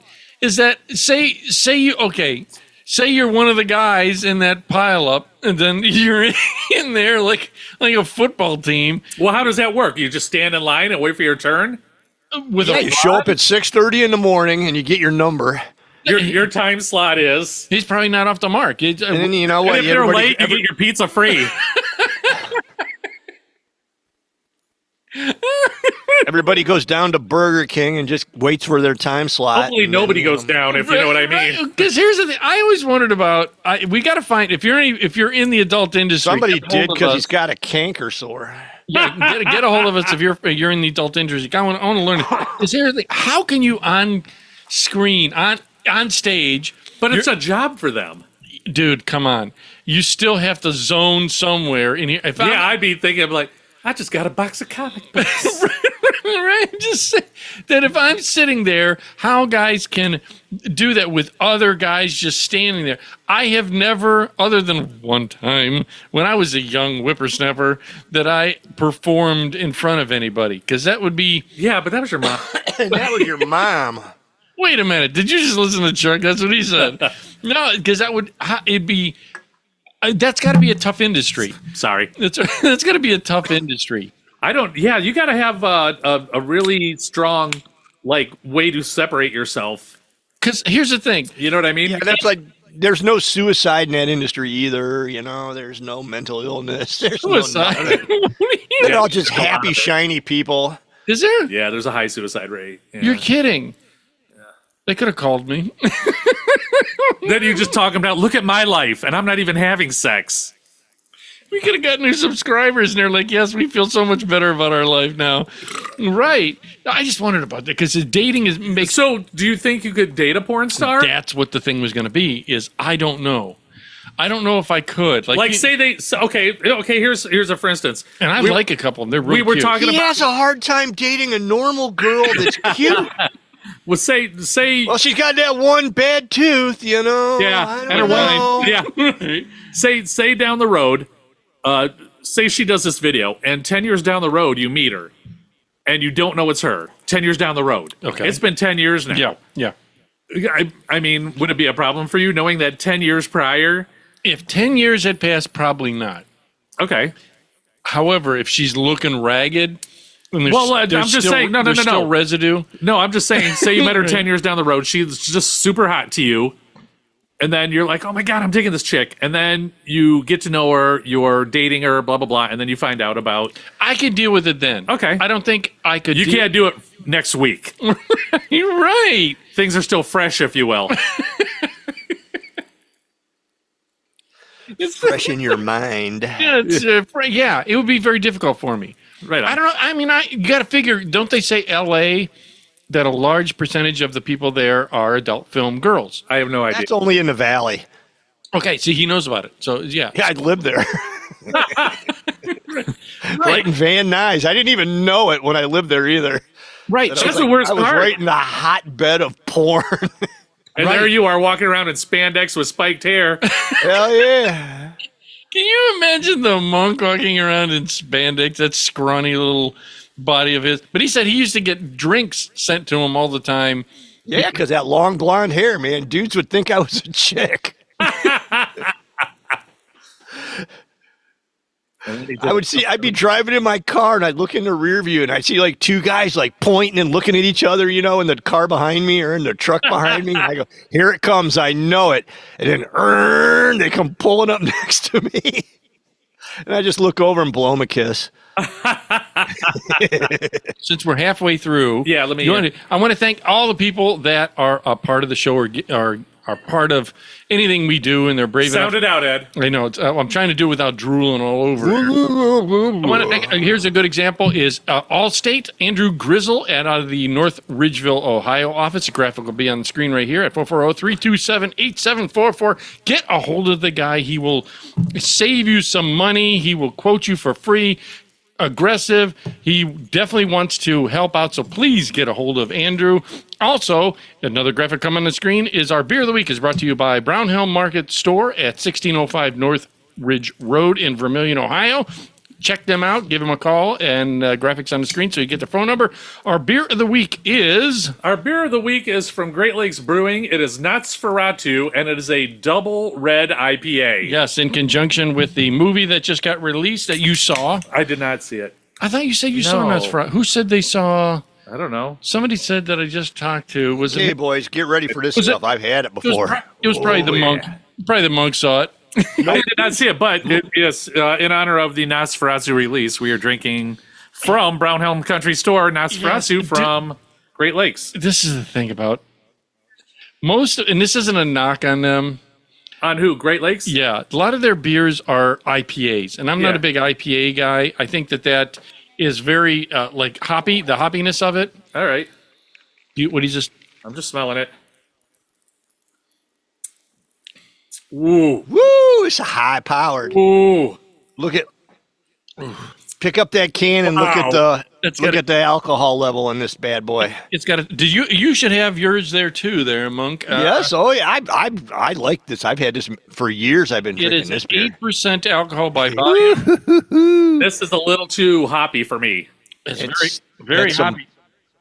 Is that say you're one of the guys in that pileup, and then you're in there like a football team Well, how does that work? You just stand in line and wait for your turn. with yeah, a. you show up at 6:30 in the morning and you get your number. Your time slot is. He's probably not off the mark. And then you know And what? if you're late, you get your pizza free. Everybody goes down to Burger King and just waits for their time slot. Hopefully, and then, nobody you know, goes down. If you know what I mean. Because here's the thing. I always wondered about. We got to find if you're in the adult industry. Somebody get a hold did of because us. he's got a canker sore. Yeah, get a hold of us if you're in the adult industry. I want to learn. Is there anything? How can you on screen on stage? But it's a job for them. Dude, come on. You still have to zone somewhere in here. If I'm- Yeah, I'd be thinking like, I just got a box of comic books. right? Just say that if I'm sitting there, how guys can do that with other guys just standing there. I have never, other than one time when I was a young whippersnapper, that I performed in front of anybody because that would be. Yeah, but that was your mom. And that was your mom. Wait a minute. Did you just listen to Chuck? That's what he said. No, because it'd be. That's got to be a tough industry. Sorry. That's got to be a tough industry. Yeah, you got to have a really strong way to separate yourself. Because here's the thing. You know what I mean? Yeah, that's like there's no suicide in that industry either. There's no mental illness. There's Suicide. no nothing. They're all just happy, shiny people. Is there? Yeah, there's a high suicide rate. Yeah. You're kidding. They could have called me. Then you just talk about, look at my life, and I'm not even having sex. We could have gotten new subscribers, and they're like, yes, we feel so much better about our life now. Right. I just wondered about that because dating makes. So, do you think you could date a porn star? That's what the thing was going to be. Is I don't know. I don't know if I could. Say they. Okay. Here's a for instance. And I like a couple of them. They're really we were cute. talking He about. has a hard time dating a normal girl that's cute. Well, say. Well, she's got that one bad tooth, Yeah, I and her don't know. Yeah. Say down the road. Say she does this video, and 10 years down the road, you meet her, and you don't know it's her. 10 years down the road. Okay. It's been 10 years now. Yeah. I mean, would it be a problem for you knowing that 10 years prior? If 10 years had passed, probably not. Okay. However, if she's looking ragged, and I'm just saying, no. still residue. No, I'm just saying, say you met her 10 years down the road. She's just super hot to you. And then you're like, oh my God, I'm digging this chick. And then you get to know her, you're dating her, blah, blah, blah. And then you find out about. I could deal with it then. Okay. I don't think I could. You can't do it next week. You're right. Things are still fresh, if you will. It's fresh in your mind. Yeah, it would be very difficult for me. Right on. I don't know. I mean, you got to figure. Don't they say L.A. that a large percentage of the people there are adult film girls? I have no idea. That's only in the valley. Okay, see, he knows about it. So yeah, Yeah, I'd live there. Right in Van Nuys. I didn't even know it when I lived there either. right. I So was the worst I was part. right in the hotbed of porn. And there you are walking around in spandex with spiked hair. Hell yeah. can you imagine the monk walking around in spandex? That scrawny little body of his. But he said he used to get drinks sent to him all the time. Yeah, because that long blonde hair, man. Dudes would think I was a chick. I'd be driving in my car and I'd look in the rear view and I'd see like two guys like pointing and looking at each other, in the car behind me or in the truck behind me. And I go, here it comes. I know it. And then they come pulling up next to me. And I just look over and blow them a kiss. Since we're halfway through, Yeah, let me- I want to thank all the people that are a part of the show or are part of anything we do, and they're brave Sound enough. it out, Ed. I know. I'm trying to do it without drooling all over. I want to thank. Here's a good example: is Allstate Andrew Grizzle out of the North Ridgeville, Ohio office. The graphic will be on the screen right here at 440-327-8744. Get a hold of the guy. He will save you some money. He will quote you for free. Aggressive. He definitely wants to help out, so please get a hold of Andrew. Also, another graphic coming on the screen is our Beer of the Week is brought to you by Brown Hill Market Store at 1605 North Ridge Road in Vermilion, Ohio. Check them out. Give them a call, and graphics on the screen so you get the phone number. Our Beer of the Week is... Our beer of the week is from Great Lakes Brewing. It is Nosferatu, and it is a double red IPA. Yes, in conjunction with the movie that just got released that you saw. I did not see it. I thought you said you saw No. Nosferatu. Who said they saw... I don't know. Somebody said that I just talked to. Was Hey, it... boys, get ready for this Was it- stuff. I've had it before. It was probably the monk. Probably the monk saw it. I did not see it, but it is in honor of the Nosferatu release. We are drinking from Brown Helm Country Store Nosferatu Yes, from Great Lakes. This is the thing about most, and this isn't a knock on them. On who? Great Lakes? Yeah, a lot of their beers are IPAs, and I'm not Yeah. a big IPA guy. I think that is very like hoppy, the hoppiness of it. All right. What he's just I'm just smelling it. Ooh. Woo! It's a high powered. Ooh. Look at. Pick up that can and look at Wow. the the alcohol level in this bad boy. it's got a. Did you should have yours there too, there, Monk. Yes. Oh yeah. I like this. I've had this for years. I've been It drinking is this beer. 8% alcohol by volume. This is a little too hoppy for me. It's It's- very that's some- hoppy.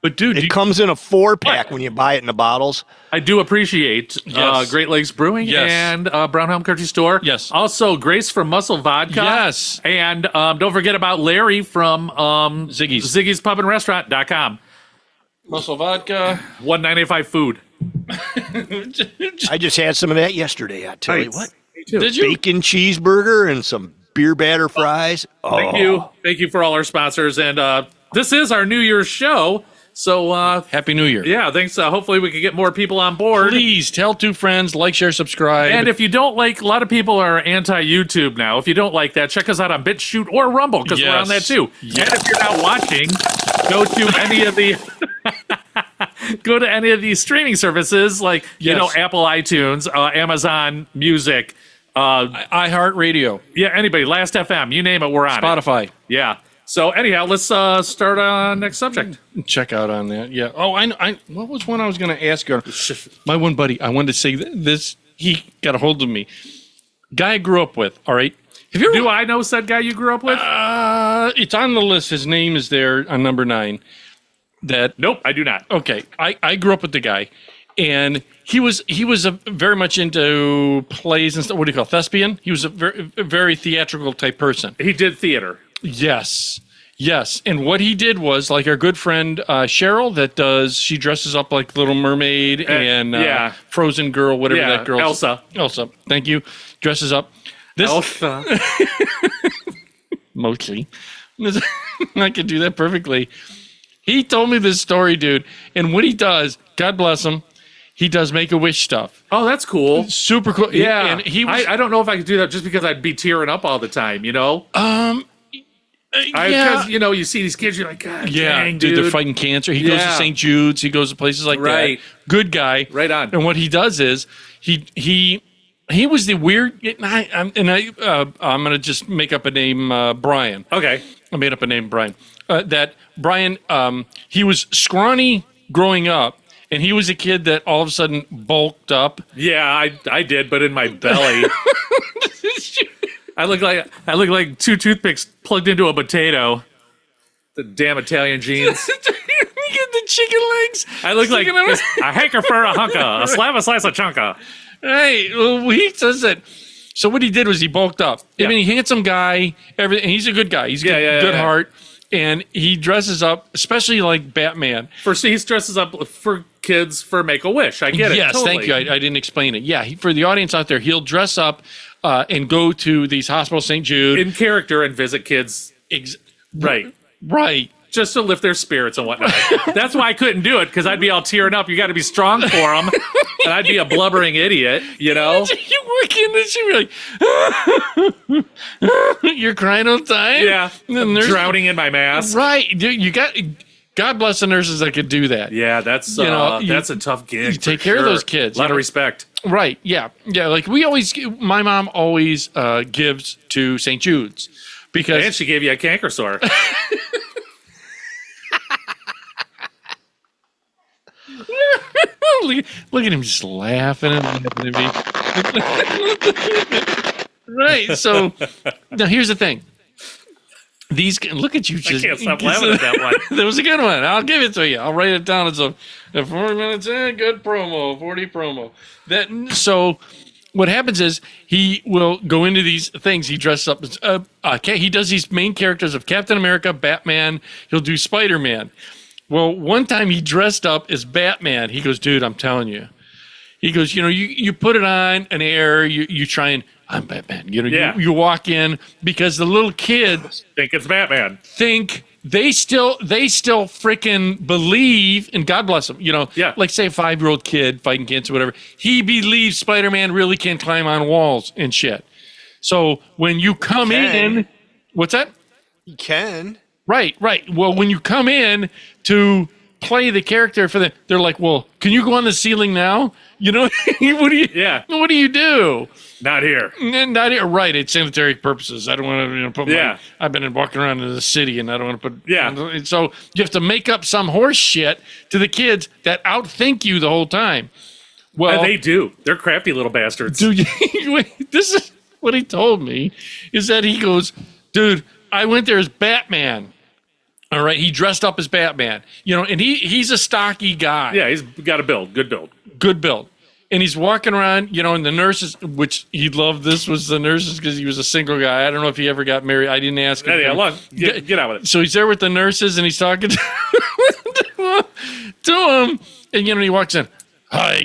But dude, It comes in a 4-pack when you buy it in the bottles. I do appreciate Yes. Great Lakes Brewing Yes. and Brown Helm Country Store. Yes. Also, Grace from Muscle Vodka. Yes. And don't forget about Larry from Ziggy's. Ziggy's Pub and Restaurant.com. Muscle vodka. $1.95 food. I just had some of that yesterday. I tell you Nice. what, Did you? bacon cheeseburger and some beer batter fries. Oh, Thank you for all our sponsors. And this is our New Year's show. So, Happy New Year. yeah, thanks. Hopefully we can get more people on board. Please tell 2 friends, like, share, subscribe. And if you don't like, a lot of people are anti-YouTube now. If you don't like that, check us out on BitChute or Rumble because we're on that Yes. too. Yes. And if you're not watching, go to any of the streaming services like Yes. Apple iTunes, Amazon Music, iHeartRadio, anybody, Last FM, you name it, we're on it. Spotify. Yeah. So anyhow, let's start on next subject. Check out on that. Yeah. Oh, I what was one I was going to ask you? My one buddy, I wanted to say this. He got a hold of me. Guy I grew up with. All right. Have you ever? Do I know said guy you grew up with? It's on the list. His name is there on number 9. That Nope, I do not. okay. I grew up with the guy, and he was very much into plays and stuff. What do you call it? Thespian? He was a very theatrical type person. He did theater. Yes. Yes. And what he did was, like our good friend Cheryl she dresses up like Little Mermaid and yeah. Frozen Girl, whatever Yeah, that girl Elsa. Elsa. Thank you. Dresses up. This Elsa. mostly. I could do that perfectly. He told me this story, dude. And what he does, God bless him, he does Make-A-Wish stuff. Oh, that's cool. Super cool. Yeah, And he was, I don't know if I could do that just because I'd be tearing up all the time, yeah. Because you see these kids, you're like, God, Yeah, dang, dude, they're fighting cancer. He goes to Yeah. St. Jude's. He goes to places like Right. that. Good guy. Right on. And what he does is he was the weird. I'm gonna just make up a name, Brian. Okay, I made up a name, Brian. That Brian, he was scrawny growing up, and he was a kid that all of a sudden bulked up. yeah, I did, but in my belly, I look like 2 toothpicks plugged into a potato. The damn Italian jeans. You get the chicken legs. I look like sticking out. a hanker for a hunka, a slab, a slice of chunka. Hey, well, he says that. So what he did was he bulked up. Yeah. I mean, handsome guy, everything. He's a good guy. He's good yeah. heart, and he dresses up, especially like Batman. He dresses up for kids for Make-A-Wish. I get it. Yes, totally. thank you. I didn't explain it. Yeah, for the audience out there, he'll dress up and go to these hospitals, St. Jude. In character and visit kids. Right. Right. Just to lift their spirits and whatnot. That's why I couldn't do it, because I'd be all tearing up. You got to be strong for them. And I'd be a blubbering idiot, You work in this, you're like, you're crying all the time. Yeah. And then there's Drowning in my mask. Right. Dude, you got. God bless the nurses that could do that. Yeah, that's that's a tough gig. you take for care of sure. those kids, A lot you of know? respect. Right. Yeah. Yeah. Like my mom always gives to St. Jude's because And she gave you a canker sore. look at him just laughing and laughing at me. Right. So now here's the thing. Look at you just. I can't stop laughing at that one. That was a good one. I'll give it to you. I'll write it down. It's a 40 minutes. Good promo. 40 promo. So what happens is he will go into these things. He dresses up. He does these main characters of Captain America, Batman. He'll do Spider-Man. Well, one time he dressed up as Batman. He goes, dude, I'm telling you. He goes, you put it on an air. You try and I'm Batman. Yeah. You walk in because the little kids Think it's Batman. think they still freaking believe, and God bless them. Yeah. Like say a 5-year-old kid fighting cancer, whatever. He believes Spider-Man really can climb on walls and shit. So when you come in, what's that? You can. Right. Well, when you come in to play the character they're like, well, can you go on the ceiling now? What do you do? Not here. Not here. Right. It's sanitary purposes. I don't want to put Yeah. I've been walking around in the city and I don't want to put. Yeah. So you have to make up some horse shit to the kids that outthink you the whole time. Well, And they do. They're crafty little bastards. dude, this is what he told me is that he goes, dude, I went there as Batman. All right, he dressed up as Batman, and he's a stocky guy. Yeah, he's got a build, good build. Good build. And he's walking around, and the nurses, which he loved this was the nurses because he was a single guy. I don't know if he ever got married. I didn't ask him. Get out with it. So he's there with the nurses and he's talking to him. And, he walks in. Hi,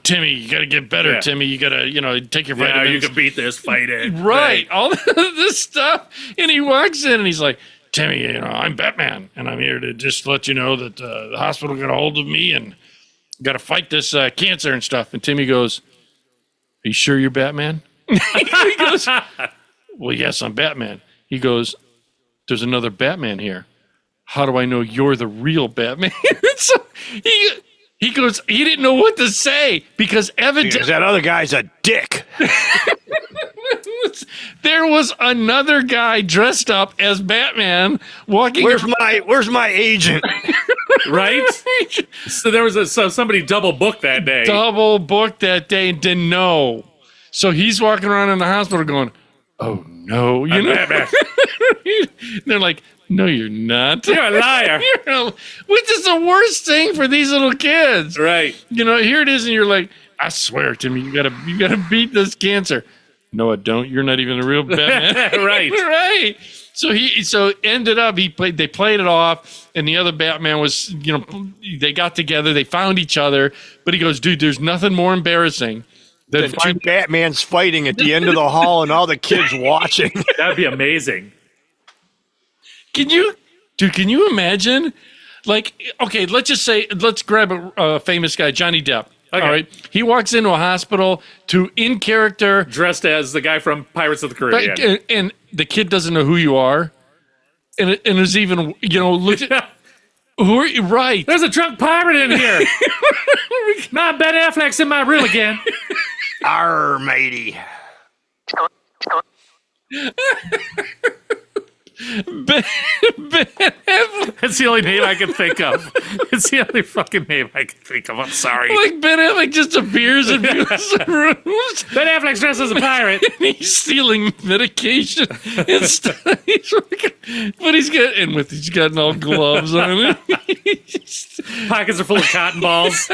Timmy, you got to get better, Yeah. Timmy. You got to, take your vitamins. Yeah, you can beat this, fight it. Right. All this stuff. And he walks in and he's like, Timmy, I'm Batman, and I'm here to just let you know that the hospital got a hold of me and got to fight this cancer and stuff. And Timmy goes, are you sure you're Batman? He goes, well, yes, I'm Batman. He goes, there's another Batman here. How do I know you're the real Batman? So he goes, he didn't know what to say because Because that other guy's a dick. there was another guy dressed up as Batman walking. Where's my agent? Right? So somebody double booked that day. Double booked that day and didn't know. So he's walking around in the hospital going, oh no, I'm Batman. They're like, no, you're not. You're a liar. Which is the worst thing for these little kids. Right. Here it is, and you're like, I swear to me, you gotta beat this cancer. No, I don't. You're not even a real Batman. Right. Right. So ended up they played it off, and the other Batman was, they got together, they found each other, but he goes, dude, there's nothing more embarrassing than Two Batmans fighting at the end of the hall and all the kids watching. That'd be amazing. Can you imagine? Like, okay, let's grab a famous guy, Johnny Depp. Okay. All right. He walks into a hospital in character. Dressed as the guy from Pirates of the Caribbean. And the kid doesn't know who you are. And there's even, look at, who are you? Right. There's a drunk pirate in here. My Ben Affleck's in my room again. Arr, matey. Ben Affleck. That's the only name I can think of. It's the only fucking name I can think of. I'm sorry. Like Ben Affleck just appears in people's rooms. Ben Affleck's dressed as a pirate. And he's stealing medication and stuff. But he's got all gloves on. Pockets are full of cotton balls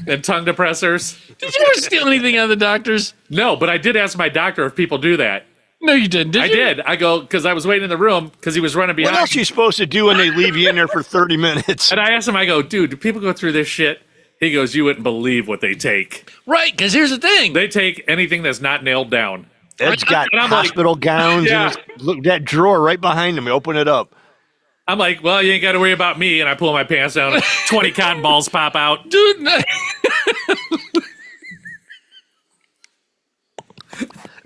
and tongue depressors. Did you ever steal anything out of the doctors? No, but I did ask my doctor if people do that. No, you didn't. Did you? I did. I go, because I was waiting in the room because he was running behind. What else are you supposed to do when they leave you in there for 30 minutes? And I asked him, I go, dude, do people go through this shit? He goes, you wouldn't believe what they take. Right, because here's the thing. They take anything that's not nailed down. Ed's got And I'm like, hospital gowns. Yeah. And look, that drawer right behind him. Open it up. I'm like, well, you ain't got to worry about me. And I pull my pants down and 20 cotton balls pop out. Dude, no.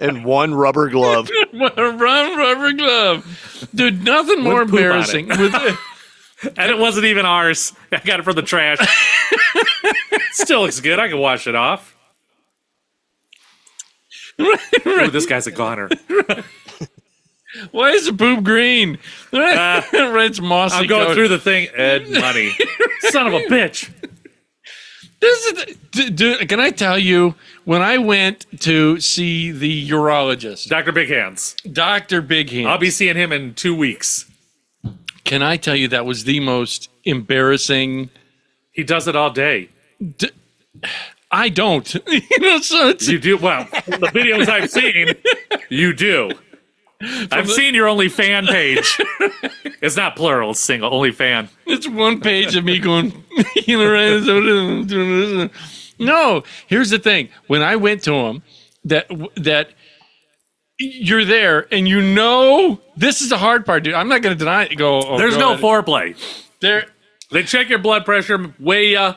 And one rubber glove. Rubber glove. Dude, nothing more With poop on embarrassing. And it wasn't even ours. I got it from the trash. Still looks good. I can wash it off. Ooh, this guy's a goner. Why is the poop green? It's mossy. I'm going color. through the thing. Ed Money. Son of a bitch. This is dude, can I tell you, when I went to see the urologist, Dr. Big Hands. Dr. Big Hands, I'll be seeing him in 2 weeks. can I tell you that was the most embarrassing? He does it all day. I don't. So it's, You do? Well, the videos I've seen, you do. I've seen your only fan page. It's not plural, it's single, only fan. it's one page of me going, right? No, here's the thing. When I went to him, that you're there and this is the hard part, dude. I'm not going to deny it. There's no foreplay. There. They check your blood pressure, weigh ya,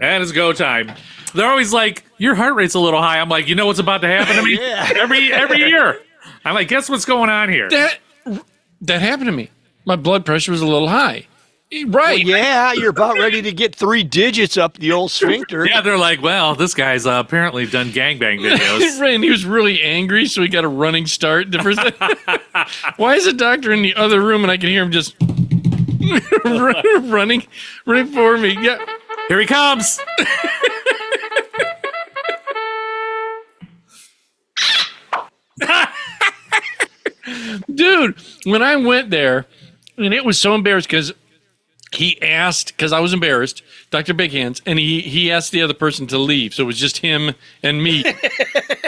and it's go time. They're always like, your heart rate's a little high. I'm like, you know what's about to happen to me? Yeah. Every year. I'm like, guess what's going on here? That happened to me. My blood pressure was a little high. Right. Well, yeah, you're about ready to get 3 digits up the old sphincter. Yeah, they're like, well, this guy's apparently done gangbang videos. Right, and he was really angry, so he got a running start. Why is the doctor in the other room and I can hear him just running right for me? Yeah. Here he comes. Dude, when I went there, And it was so embarrassed because he asked, because I was embarrassed, Dr. Big Hands, and he asked the other person to leave. So it was just him and me.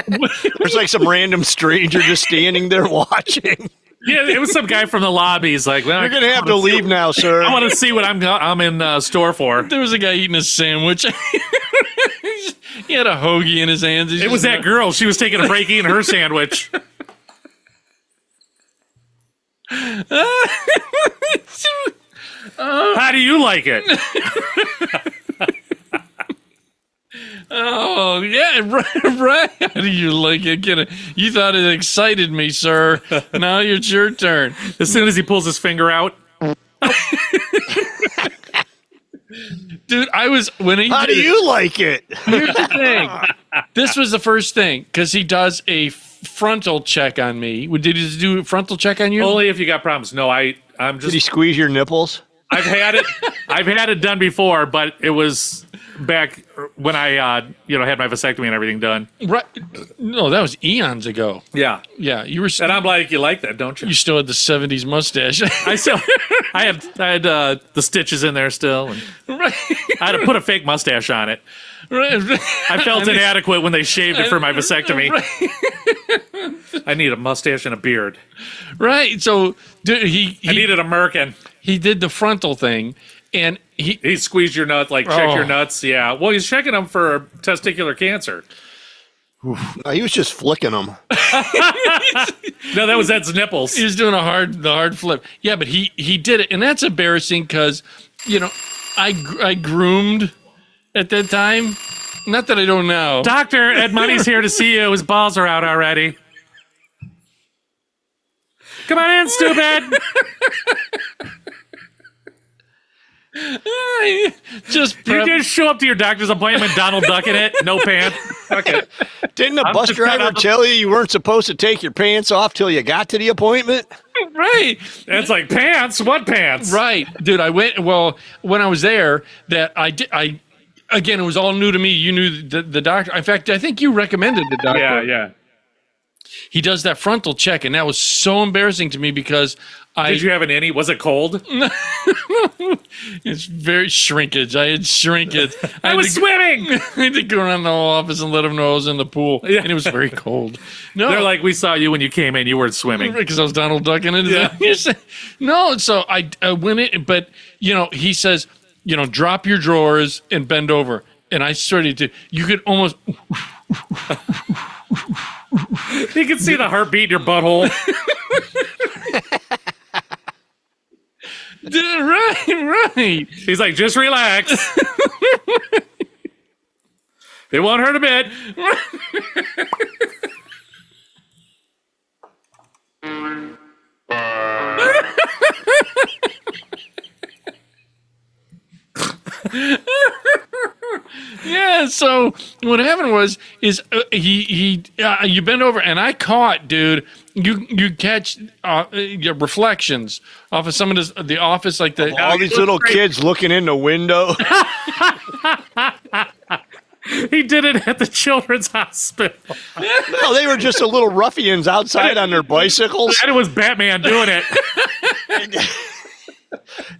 There's like some random stranger just standing there watching. Yeah, it was some guy from the lobby. He's like, well, You're going to have to leave now, sir. I want to see what I'm in store for. There was a guy eating a sandwich. He had a hoagie in his hands. It was that girl. She was taking a break eating her sandwich. How do you like it? Oh, yeah, right. How do you like it? You thought it excited me, sir. Now it's your turn. As soon as he pulls his finger out. Dude, How do you like it? Here's the thing. This was the first thing, because he does a frontal check on me. Did he do a frontal check on you? Only if you got problems. No, I'm Did he just. squeeze your nipples? I've had it done before, but it was back when I had my vasectomy and everything done. Right. No, that was eons ago. Yeah, Yeah, you were. and I'm like, you like that, don't you? You still had the '70s mustache. I had the stitches in there still. And Right. I had to put a fake mustache on it. Right. I felt inadequate when they shaved it for my vasectomy. I need a mustache and a beard. Right. So, dude, I needed a merkin. he did the frontal thing, and He squeezed your nut, like check your nuts. Yeah. Well, he's checking them for testicular cancer. No, he was just flicking them. No, that was Ed's nipples. he was doing the hard flip. Yeah, but he did it, and that's embarrassing because I groomed at that time. Not that I don't now. Doctor, Ed Money's here to see you. His balls are out already. Come on in, stupid. Just You just show up to your doctor's appointment, Donald Duck in it, no pants. Okay. Didn't the I'm bus just trying driver to- tell you weren't supposed to take your pants off till you got to the appointment? right. It's like, pants? What pants? Right, dude. I went. Well, when I was there, that I did. Again, it was all new to me. You knew the doctor. In fact, I think you recommended the doctor. Yeah. He does that frontal check, and that was so embarrassing to me because Did you have an innie? Was it cold? it's very shrinkage. I had shrinkage. I was swimming. I had to go around the whole office and let him know I was in the pool, Yeah. and it was very cold. No, They're like, we saw you when you came in. You weren't swimming. because I was Donald Duck in it. Yeah. No, so I went in, but he says, drop your drawers and bend over, and I started to. You could almost. You can see the heartbeat in your butthole. Right. He's like, just relax. It won't hurt a bit. Yeah. So what happened is you bend over and I caught, dude. You catch your reflections off of some of the office, like the All these little kids looking in the window. He did it at the children's hospital. No, they were just a little ruffians outside on their bicycles. And it was Batman doing it.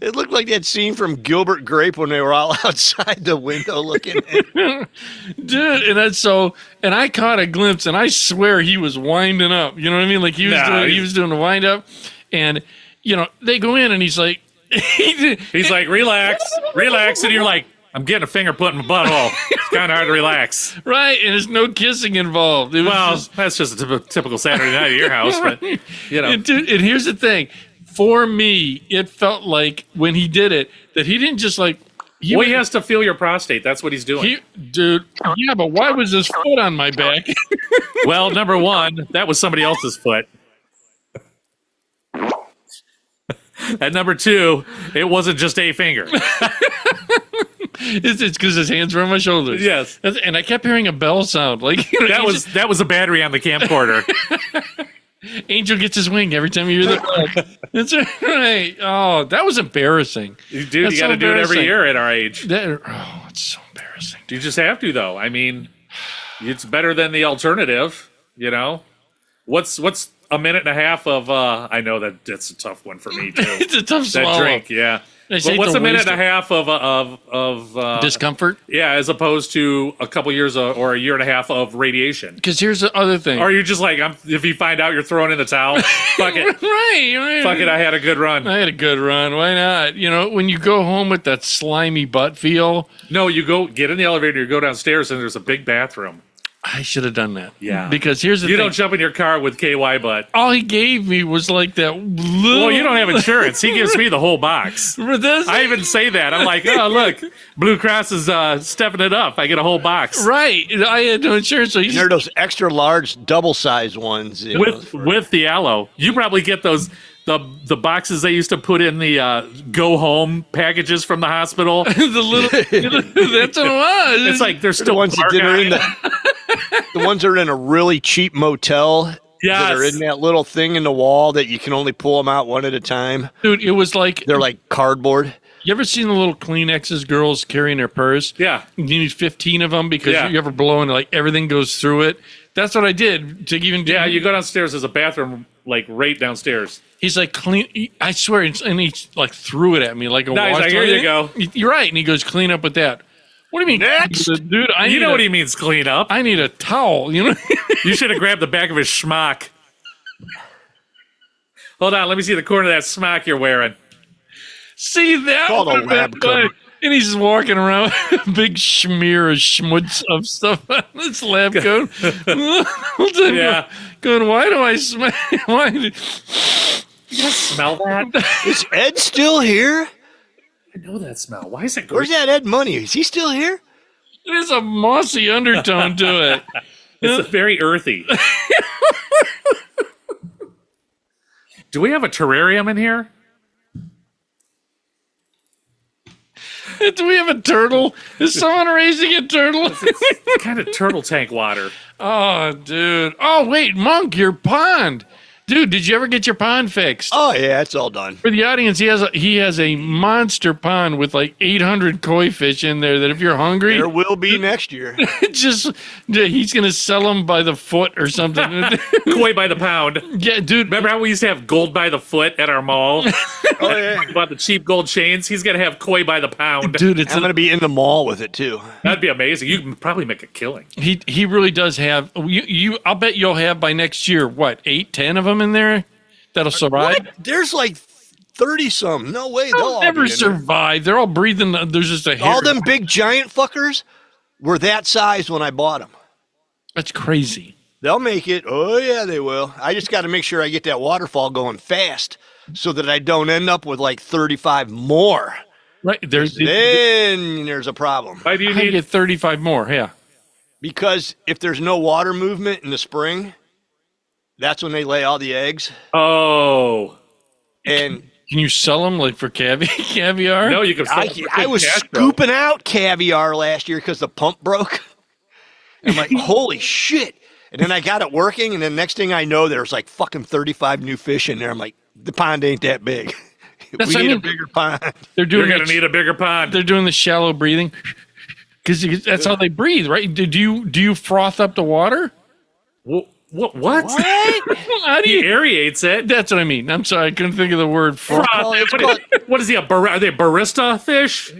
It looked like that scene from Gilbert Grape when they were all outside the window looking in. dude. And I caught a glimpse, and I swear he was winding up. You know what I mean? Like he was doing the wind up, and they go in, and he's like, He's like, relax. And you're like, I'm getting a finger put in my butthole. It's kind of hard to relax. right, and there's no kissing involved. It was Well, just- that's just a typical Saturday night at your house, but And, dude, and here's the thing. For me, it felt like when he did it that he didn't just like. he has to feel your prostate. That's what he's doing. Dude. Yeah, but why was his foot on my back? Well, number one, that was somebody else's foot. And number two, it wasn't just a finger. It's because his hands were on my shoulders. Yes. And I kept hearing a bell sound. Like That was a battery on the camcorder. Angel gets his wing every time you hear the bell. That's right. Oh, that was embarrassing. Dude, That's you got to so do it every embarrassing. year at our age. It's so embarrassing. You just have to, though. I mean, it's better than the alternative. What's a minute and a half of I know that's a tough one for me too. It's a tough That swallow. drink, yeah. I say But what's to a minute waste and a it. half of Discomfort? yeah, as opposed to a couple years or a year and a half of radiation? Because here's the other thing. Or are you just like, if you find out you're throwing in the towel, fuck it, right. fuck it, I had a good run. I had a good run. Why not? You know, when you go home with that slimy butt feel, No, you go get in the elevator, you go downstairs, and there's a big bathroom. I should have done that. Yeah. Because here's the You thing. don't jump in your car with KY butt. All he gave me was like that little... Well, you don't have insurance. He gives me the whole box. For this? I even say that. I'm like, oh, look, Blue Cross is stepping it up. I get a whole box. Right. I had no insurance, so he And they're those extra large, double sized ones. You know, With the aloe. You probably get those the boxes they used to put in the go home packages from the hospital. the little... That's what it was. It's like they're the still ones that are in the ones that are in a really cheap motel. That are Yes. in that little thing in the wall that you can only pull them out one at a time. Dude, it was like... They're like cardboard. You ever seen the little Kleenexes girls carrying their purse? Yeah. You need 15 of them because Yeah. you ever blow and like everything goes through it. That's what I did to even do. Yeah, you go downstairs, there's a bathroom like right downstairs. He's like, clean. I swear, and he like threw it at me like a No, he's wash like, here you toilet. You're right. And he goes, clean up with that. What do you mean? Next. Dude, You know what he means, clean up. I need a towel, you know? You should have grabbed the back of his schmuck. Hold on, let me see the corner of that smock you're wearing. See that? Called a would've been lab coat. funny. And he's just walking around, big smear of schmutz of stuff on this lab coat. Yeah. Going, why do I smell? Why? You guys smell that? Is Ed still here? I know that smell. Why is it Where's great? that Ed Money? Is he still here? There's a mossy undertone to it. It's very earthy. Do we have a terrarium in here? Do we have a turtle? Is someone raising a turtle? It's kind of turtle tank water. Oh, dude. Oh, wait, Monk, your pond. Dude, did you ever get your pond fixed? Oh yeah, it's all done. For the audience, he has a monster pond with like 800 koi fish in there that if you're hungry, There will be next year. just he's going to sell them by the foot or something. Koi by the pound. Yeah, dude. Remember how we used to have gold by the foot at our mall? Oh yeah. About the cheap gold chains? He's going to have koi by the pound. Dude, it's I'm gonna be in the mall with it too. That'd be amazing. You can probably make a killing. he really does have you. I'll bet you'll have by next year what 8, 10 of them in there that'll survive. What? There's like 30 some. No way. They'll They'll all never be in there. survive. They're all breathing. There's just a hair. All them big giant fuckers were that size when I bought them. That's crazy. They'll make it. Oh yeah, they will. I just got to make sure I get that waterfall going fast so that I don't end up with like 35 more. Right there's. Then there's a problem. Why do you How do you need get 35 more? Yeah. Because if there's no water movement in the spring, that's when they lay all the eggs. Oh. And Can you sell them like for caviar? No, you can sell I was cash, though. scooping out caviar last year because the pump broke. I'm like, holy shit. And then I got it working, and then next thing I know, there's like fucking 35 new fish in there. I'm like, the pond ain't that big. That's We what I need a mean. bigger pond. They're doing. You're going to need a bigger pond. They're doing the shallow breathing because that's how they breathe, right? Do you froth up the water? What? What? How do He you? aerates it. That's what I mean. I'm sorry, I couldn't think of the word froth. What is he, are they barista fish?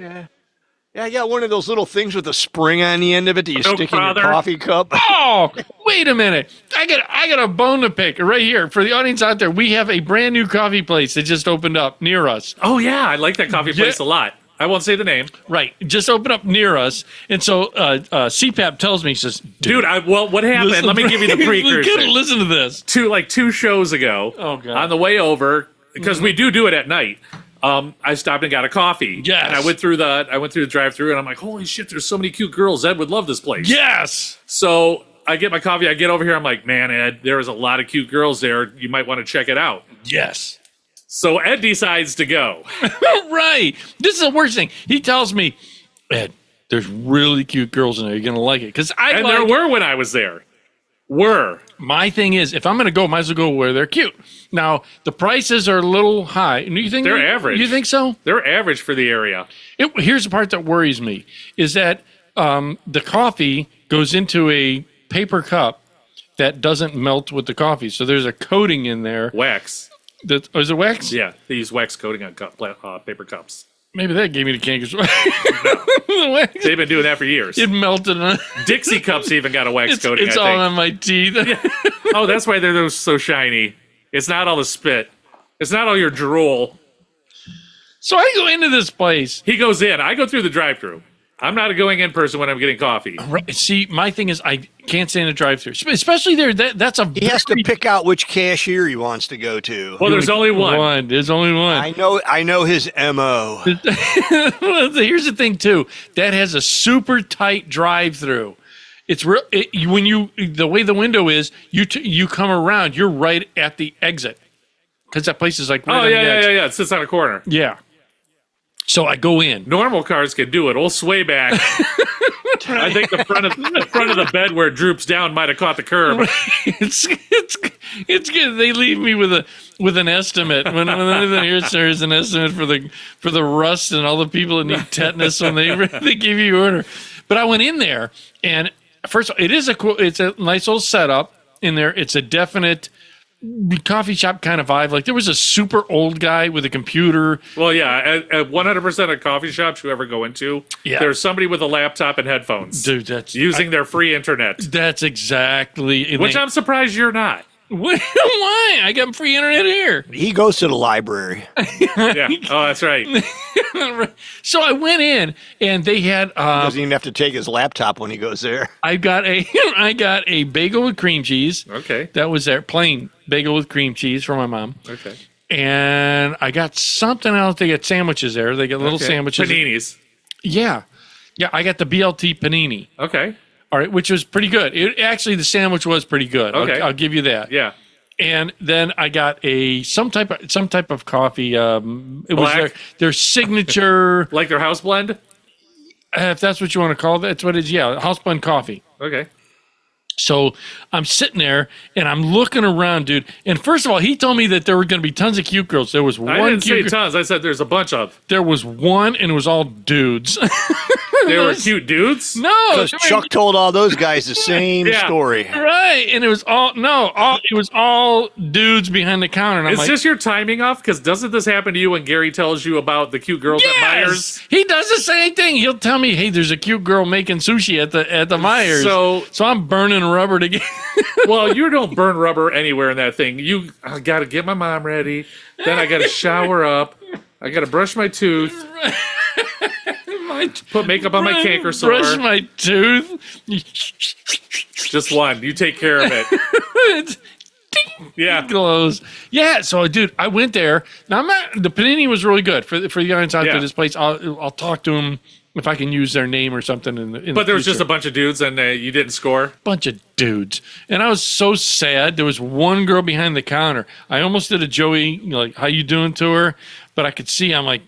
Yeah, I got one of those little things with a spring on the end of it that you Milk stick in your frother. coffee cup. Oh, wait a minute! I got a bone to pick right here for the audience out there. We have a brand new coffee place that just opened up near us. Oh, yeah. I like that coffee place a lot. I won't say the name. Right, just opened up near us, and so CPAP tells me, he says, Dude, what happened? listen- Let me give you the precursor. Listen to this. Two shows ago, Oh, God. on the way over, because we do it at night. I stopped and got a coffee. Yes. And I went through the drive-through, and I'm like, holy shit, there's so many cute girls. Ed would love this place. Yes. So I get my coffee. I get over here. I'm like, man, Ed, there is a lot of cute girls there. You might want to check it out. Yes. So Ed decides to go. Right. This is the worst thing. He tells me, Ed, there's really cute girls in there. You're gonna like it because And there were when I was there. My thing is, if I'm gonna go, might as well go where they're cute. Now the prices are a little high. And you think They're average. You think so? They're average for the area. Here's the part that worries me: is that the coffee goes into a paper cup, that doesn't melt with the coffee. So there's a coating in there. Wax. Is it wax? Yeah, they use wax coating on paper cups. Maybe that gave me the canker. The wax. They've been doing that for years. It melted on. Dixie cups even got a wax coating. It's I all think. on my teeth. Oh, that's why they're so shiny. It's not all the spit. It's not all your drool. So I go into this place. He goes in. I go through the drive-thru. I'm not a going in person when I'm getting coffee. Right. See, my thing is I can't stand a drive-through, especially there. That's a. He has to pick out which cashier he wants to go to. Well, there's only one. There's only one. I know his MO. Well, here's the thing too. That has a super tight drive-through. It's real. When the way the window is, you come around, you're right at the exit because that place is like. Right Oh on the yeah. edge. It sits on a corner. Yeah. So I go in. Normal cars can do it. We'll sway back. I think the front of the bed where it droops down might have caught the curb. It's good. They leave me with an estimate. When here's an estimate for the rust and all the people that need tetanus when they give you your order. But I went in there, and first of all, it's a nice little setup in there. It's a definite coffee shop kind of vibe. Like there was a super old guy with a computer. Well, yeah, at 100% of coffee shops you ever go into, there's somebody with a laptop and headphones. Dude, that's using their free internet. That's exactly. Which I'm surprised you're not. Why? I got free internet here. He goes to the library. Yeah. Oh, that's right. So I went in, and they had. He doesn't even have to take his laptop when he goes there. I got a bagel with cream cheese. Okay. That was their plain bagel with cream cheese for my mom. Okay. And I got something else. They got sandwiches there. They got little sandwiches. Paninis. Yeah. I got the BLT panini. Okay. All right, which was pretty good. Actually, the sandwich was pretty good. Okay. I'll give you that. Yeah. And then I got some type of coffee. It Black? was their signature. Like their house blend? If that's what you want to call it, that's what it is. Yeah, house blend coffee. Okay. So I'm sitting there and I'm looking around, dude. And first of all, he told me that there were going to be tons of cute girls. There was one. I didn't say cute tons. I said there's a bunch of. There was one, and it was all dudes. They were cute dudes? No, Because Chuck told all those guys the same story. Right, and it was all dudes behind the counter. And I'm Is like, just your timing off? Because doesn't this happen to you when Gary tells you about the cute girls at Myers? He does the same thing. He'll tell me, "Hey, there's a cute girl making sushi at the Myers." So I'm burning rubber to get. Well, you don't burn rubber anywhere in that thing. I got to get my mom ready. Then I got to shower up. I got to brush my tooth. Put makeup on my canker sore. Brush my tooth. Just one. You take care of it. Yeah. It glows. Yeah. So, dude, I went there. Now, the panini was really good for the audience out to this place. I'll talk to them if I can use their name or something. But there was just a bunch of dudes, and you didn't score. Bunch of dudes, and I was so sad. There was one girl behind the counter. I almost did a Joey, like, "How you doing?" to her, but I could see I'm like,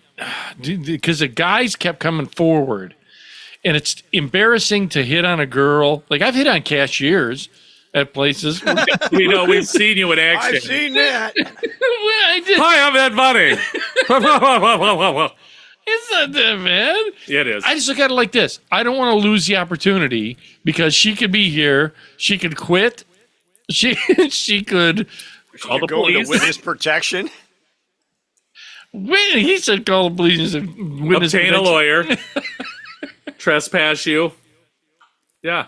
because the guys kept coming forward, and it's embarrassing to hit on a girl. Like I've hit on cashiers at places. We know, we've seen you in action. I've seen that. I did. Hi, I'm Ed Money. It's not that bad. Yeah, it is. I just look at it like this. I don't want to lose the opportunity because she could be here. She could quit. She could call the go into police. witness protection. He said call the police and witness Obtain a protection. lawyer. Trespass you. Yeah.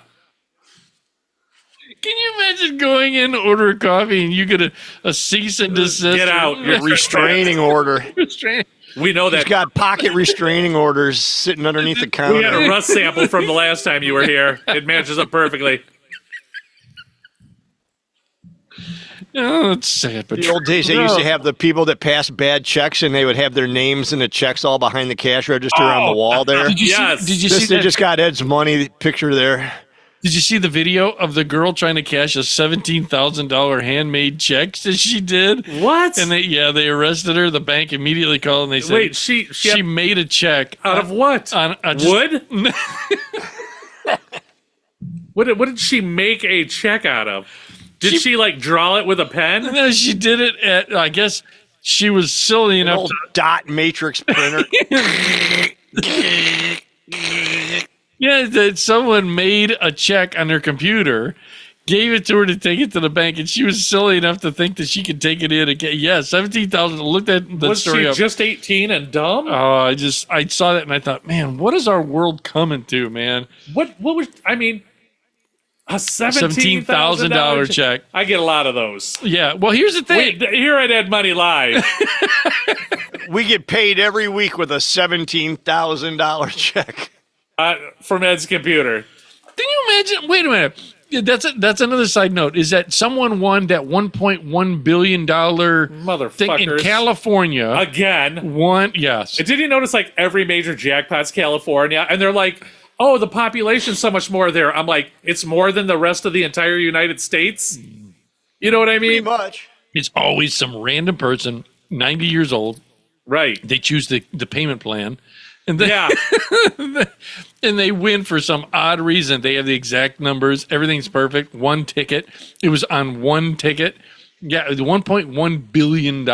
Can you imagine going in to order a coffee and you get a cease and desist? Get out. You're Restraining order. We know He's that. got pocket restraining orders sitting underneath the We had counter. a rust sample from the last time you were here. It matches up perfectly. Oh, it's sad, but The old days, they used to have the people that passed bad checks, and they would have their names and the checks all behind the cash register on the wall there. Did you Yes. see? Did you This, see they that? just got Ed's money picture there. Did you see the video of the girl trying to cash a $17,000 handmade check that she did? What? And they arrested her. The bank immediately called and they said, Wait, she made a check out of what? On Wood? What did she make a check out of? Did she like draw it with a pen? No, she did it at. I guess she was silly An enough old dot matrix printer. Yeah, that someone made a check on their computer, gave it to her to take it to the bank, and she was silly enough to think that she could take it in again. Yeah, $17,000. Looked at the Was story she up. just 18 and dumb? Oh, I saw that and I thought, man, what is our world coming to, man? What was, I mean, a $17,000 check. I get a lot of those. Yeah. Well, here's the thing. Here at Ed Money Live. We get paid every week with a $17,000 check. From Ed's computer. Can you imagine? Wait a minute. Yeah, that's another side note. Is that someone won that $1.1 billion thing in Motherfuckers. California? Again. One, yes. And did you notice like every major jackpot's California? And they're like, oh, the population's so much more there. I'm like, it's more than the rest of the entire United States? You know what I Pretty mean? much. It's always some random person, 90 years old. Right. They choose the payment plan. And they, Yeah. and they win for some odd reason. They have the exact numbers. Everything's perfect. One ticket. It was on one ticket. Yeah, $1.1 billion.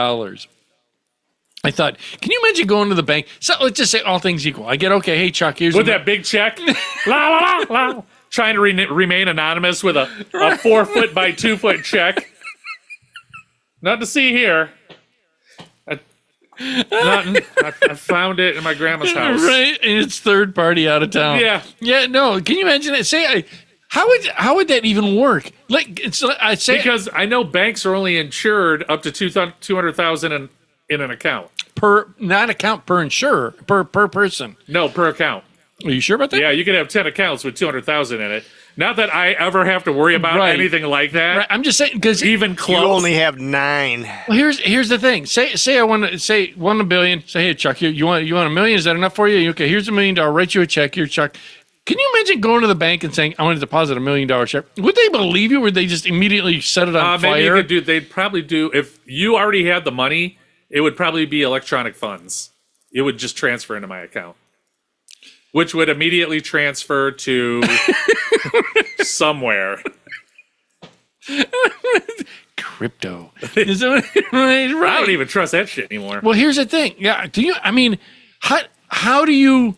I thought, can you imagine going to the bank? So let's just say all things equal. I get, okay, hey, Chuck, here's With the- that big check. La, la, la, la. Trying to remain anonymous with a 4 foot by 2 foot check. Nothing to see here. Nothing. I found it in my grandma's house. Right, and it's third party out of town. Yeah. Yeah, no, can you imagine that? How would that even work? Like, I say Because I know banks are only insured up to 200,000 in an account. not account per insurer, per person. No, per account. Are you sure about that? Yeah, you could have 10 accounts with 200,000 in it. Not that I ever have to worry about Right. anything like that. Right, I'm just saying because Even close. You only have 9. well, here's the thing. Say I want to won $1 billion. Say, hey Chuck, you want $1 million? Is that enough for you? Okay, here's $1 million. I'll write you a check. Here, Chuck. Can you imagine going to the bank and saying, I want to deposit $1 million check? Would they believe you, or would they just immediately set it on Maybe you fire? could do. They'd probably do if you already had the money. It would probably be electronic funds. It would just transfer into my account, which would immediately transfer to somewhere. Crypto. Is that right? I don't even trust that shit anymore. Well, here's the thing. Yeah. Do you? I mean, how do you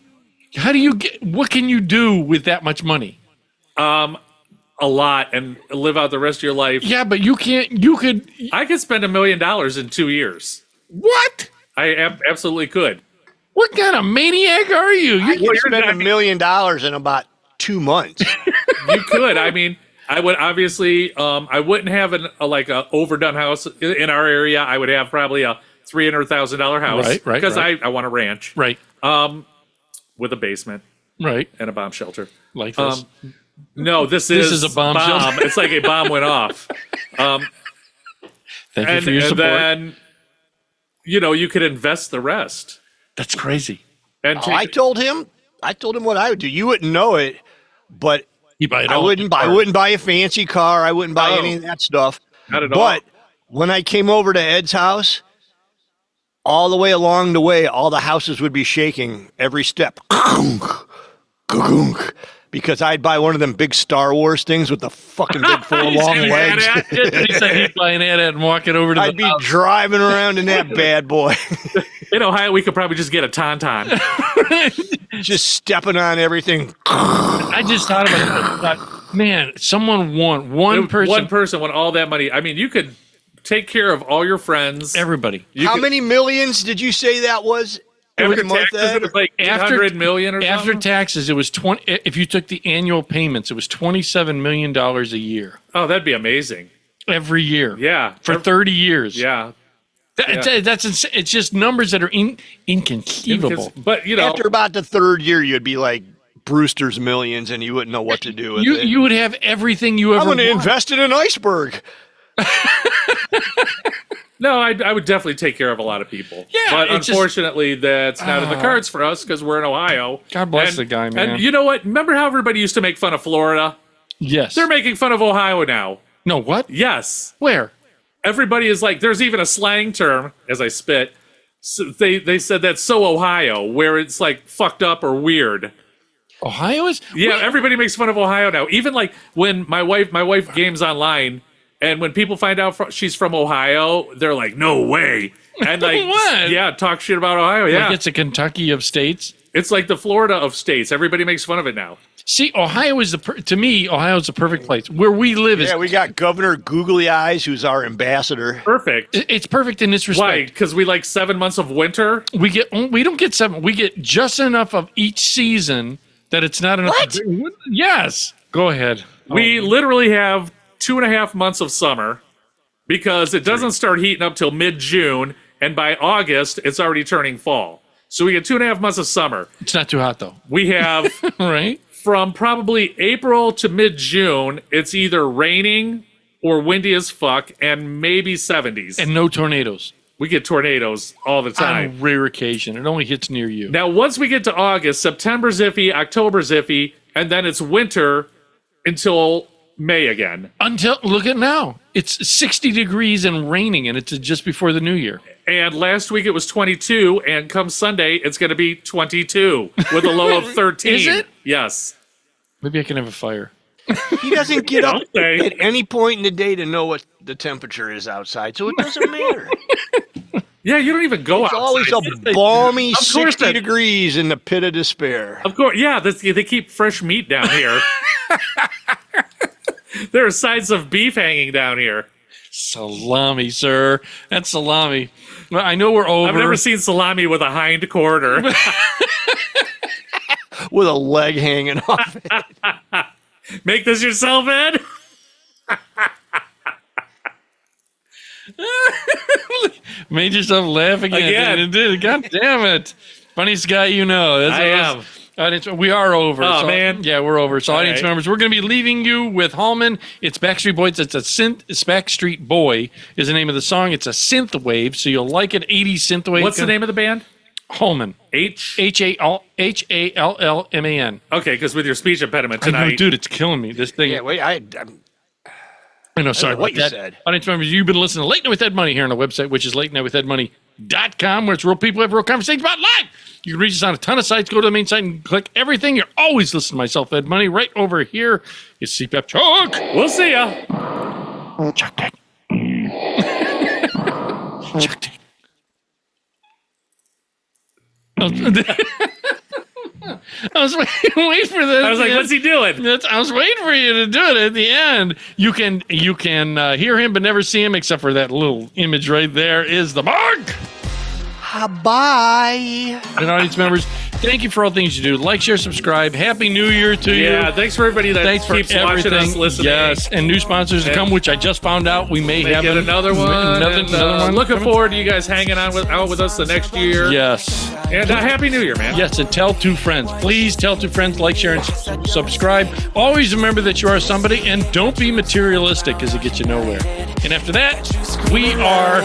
get? What can you do with that much money? A lot and live out the rest of your life. Yeah, but you can't. You could. I could spend $1 million in 2 years. What? I absolutely could. What kind of maniac are you? I could spend $1 million in about 2 months. You could. I mean, I would obviously. I wouldn't have a overdone house in our area. I would have probably a $300,000 house. Right, Because right. I want a ranch. Right. With a basement Right. and a bomb shelter. Like this. No, this is a bomb shelter. It's like a bomb went off. Thank you And for your support. then, you could invest the rest. That's crazy. And I told him what I would do. You wouldn't know it, but You buy it I all. wouldn't buy a fancy car. I wouldn't buy any of that stuff. Not at all. But when I came over to Ed's house, all the way along the way, all the houses would be shaking every step. Because I'd buy one of them big Star Wars things with the fucking big 4 long legs. He said he'd buy an ad and walk it over to I'd the be house. driving around in that bad boy, In Ohio, we could probably just get a Tauntaun. just stepping on everything. I just thought about it. I thought, man, someone won. One person. One person won all that money. I mean, you could take care of all your friends. Everybody. You How could- many millions did you say that was? After Every month, taxes, Ed? it was like 800 million or After something. taxes, it was 20. If you took the annual payments, it was $27 million a year. Oh, that'd be amazing. Every year. Yeah. For 30 years. Yeah. That's insane. It's just numbers that are inconceivable. But, After about the 3rd year, you'd be like Brewster's Millions, and you wouldn't know what to do with it. You would have everything you ever I'm going to want. invest in an iceberg. no, I would definitely take care of a lot of people. Yeah, But it's just- unfortunately, that's not in the cards for us because we're in Ohio. God bless the guy, man. And you know what? Remember how everybody used to make fun of Florida? Yes. They're making fun of Ohio now. No, what? Yes. Where? Everybody is like, there's even a slang term, as I spit. So they said that's so Ohio, where it's like fucked up or weird. Ohio is? Yeah, everybody makes fun of Ohio now. Even like when my wife games online, and when people find out she's from Ohio, they're like, "No way!" And like, What? yeah, talk shit about Ohio. Yeah, Like it's a Kentucky of states? it's like the Florida of states. Everybody makes fun of it now. See, Ohio is to me, Ohio is the perfect place. Where we live is Yeah, we got Governor Googly Eyes, who's our ambassador. Perfect. it's perfect in this respect. Why? Because we like 7 months of winter. We don't get 7. We get just enough of each season that it's not enough. What? Yes. Go ahead. We literally have 2.5 months of summer because it doesn't start heating up till mid-June, and by August it's already turning fall. So we get 2.5 months of summer. It's not too hot though. We have Right? from probably April to mid-June, it's either raining or windy as fuck, and maybe 70s. And no tornadoes. We get tornadoes all the On time. a rare occasion. It only hits near you. Now, once we get to August, September's iffy, October's iffy, and then it's winter until May again. Until look at now. It's 60 degrees and raining, and it's just before the new year. And last week it was 22, and come Sunday it's going to be 22 with a low of 13. Is it? Yes. Maybe I can have a fire. He doesn't get up Okay. at any point in the day to know what the temperature is outside, so it doesn't matter. Yeah, you don't even go It's outside. always a balmy Of course 60 that- degrees in the pit of despair. Of course, yeah, they keep fresh meat down here. There are sides of beef hanging down here. Salami, sir. That's salami. Well, I know we're over. I've never seen salami with a hind quarter. With a leg hanging off it. Make this yourself, Ed. Made yourself laugh again. Again. God damn it. Funniest guy you know. That's I am. We are over. Oh, man. Yeah, we're over. So, All audience right. members, we're going to be leaving you with Hallman. It's Backstreet Boys. It's Backstreet Boy is the name of the song. It's a synth wave, so you'll like it. 80s synth wave. What's the name of the band? Hallman. H. Hallman. Okay, because with your speech impediment I know, tonight. dude, it's killing me. This thing. Yeah, wait, I'm I know, sorry know what about you that. said. Audience members, you've been listening to Late Night with Ed Money here on the website, which is latenightwithedmoney.com, where it's real people have real conversations about life. You can reach us on a ton of sites. Go to the main site and click everything. You're always listening to myself, Ed Money. Right over here is CPAP Chuck. We'll see ya. Chuck Dick. Chuck Dick. I was waiting for this. I was like, what's he doing? I was waiting for you to do it at the end. You can hear him but never see him, except for that little image right there is the mark. bye. And audience members, thank you for all things you do. Like, share, subscribe. Happy New Year to you. Yeah, thanks for everybody that Thanks for keeps everything. watching us, listening. Yes, and new sponsors to come, which I just found out we may have Get another one. Another one. Looking forward to you guys hanging out with us the next year. Yes. And Happy New Year, man. Yes, and tell 2 friends. Please tell 2 friends, like, share, and subscribe. Always remember that you are somebody, and don't be materialistic because it gets you nowhere. And after that, we are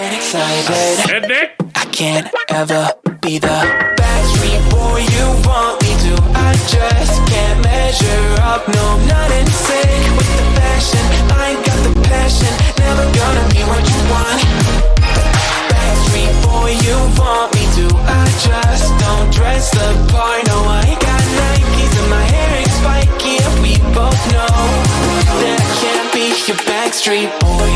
And Nick. I can't ever be the Backstreet Boy you want me to. I just can't measure up. No, I'm not in sync with the fashion. I ain't got the passion. Never gonna be what you want. Backstreet Boy you want me to. I just don't dress the part. No, I ain't got Nikes and my hair ain't spiky. And we both know that I can't be your Backstreet Boy.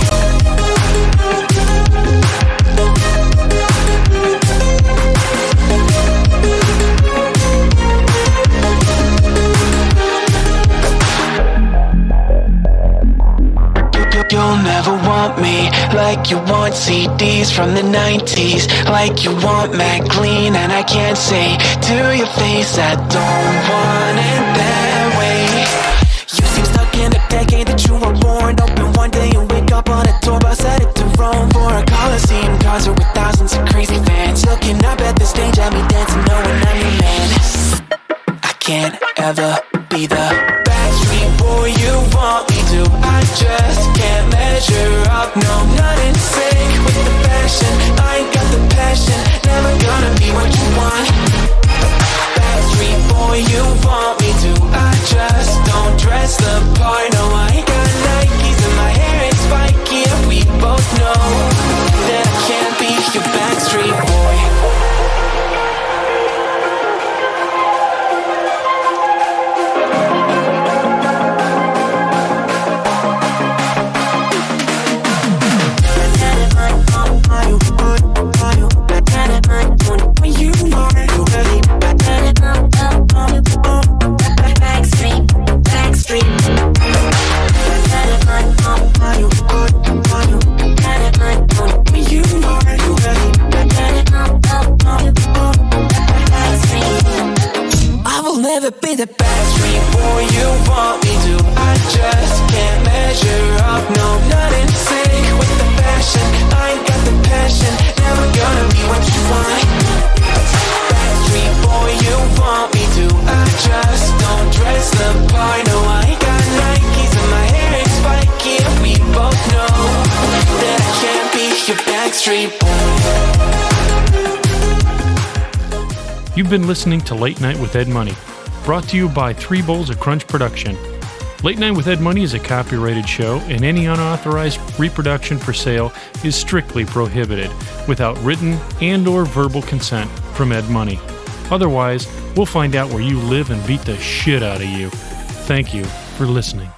You'll never want me like you want CDs from the 90s, like you want Mac Clean, and I can't say to your face I don't want it that way. You seem stuck in a decade that you were born. Open one day and wake up on a tour bus headed to Rome for a Coliseum concert with thousands of crazy fans looking up at the stage at me dancing, knowing I'm your man. I can't ever be the Backstreet Boy you want me to. I just can't measure up. No, I'm not in sync with the fashion. I ain't got the passion. Never gonna be what you want. Backstreet Boy you want me to. I just don't dress the part. No, I ain't got Nikes and my hair ain't spiky. And we both know that I can't be your Backstreet Boy. Are you never be the Backstreet Boy you want me to. I just can't measure up, no, not in sync with the fashion. I ain't got the passion, never gonna be what you want. Backstreet Boy you want me to. I just don't dress the part, no, I ain't got Nikes and my hair is spiky, and we both know that I can't be your Backstreet Boy. You've been listening to Late Night with Ed Money, brought to you by 3 Bowls of Crunch Production. Late Night with Ed Money is a copyrighted show, and any unauthorized reproduction for sale is strictly prohibited without written and or verbal consent from Ed Money. Otherwise, we'll find out where you live and beat the shit out of you. Thank you for listening.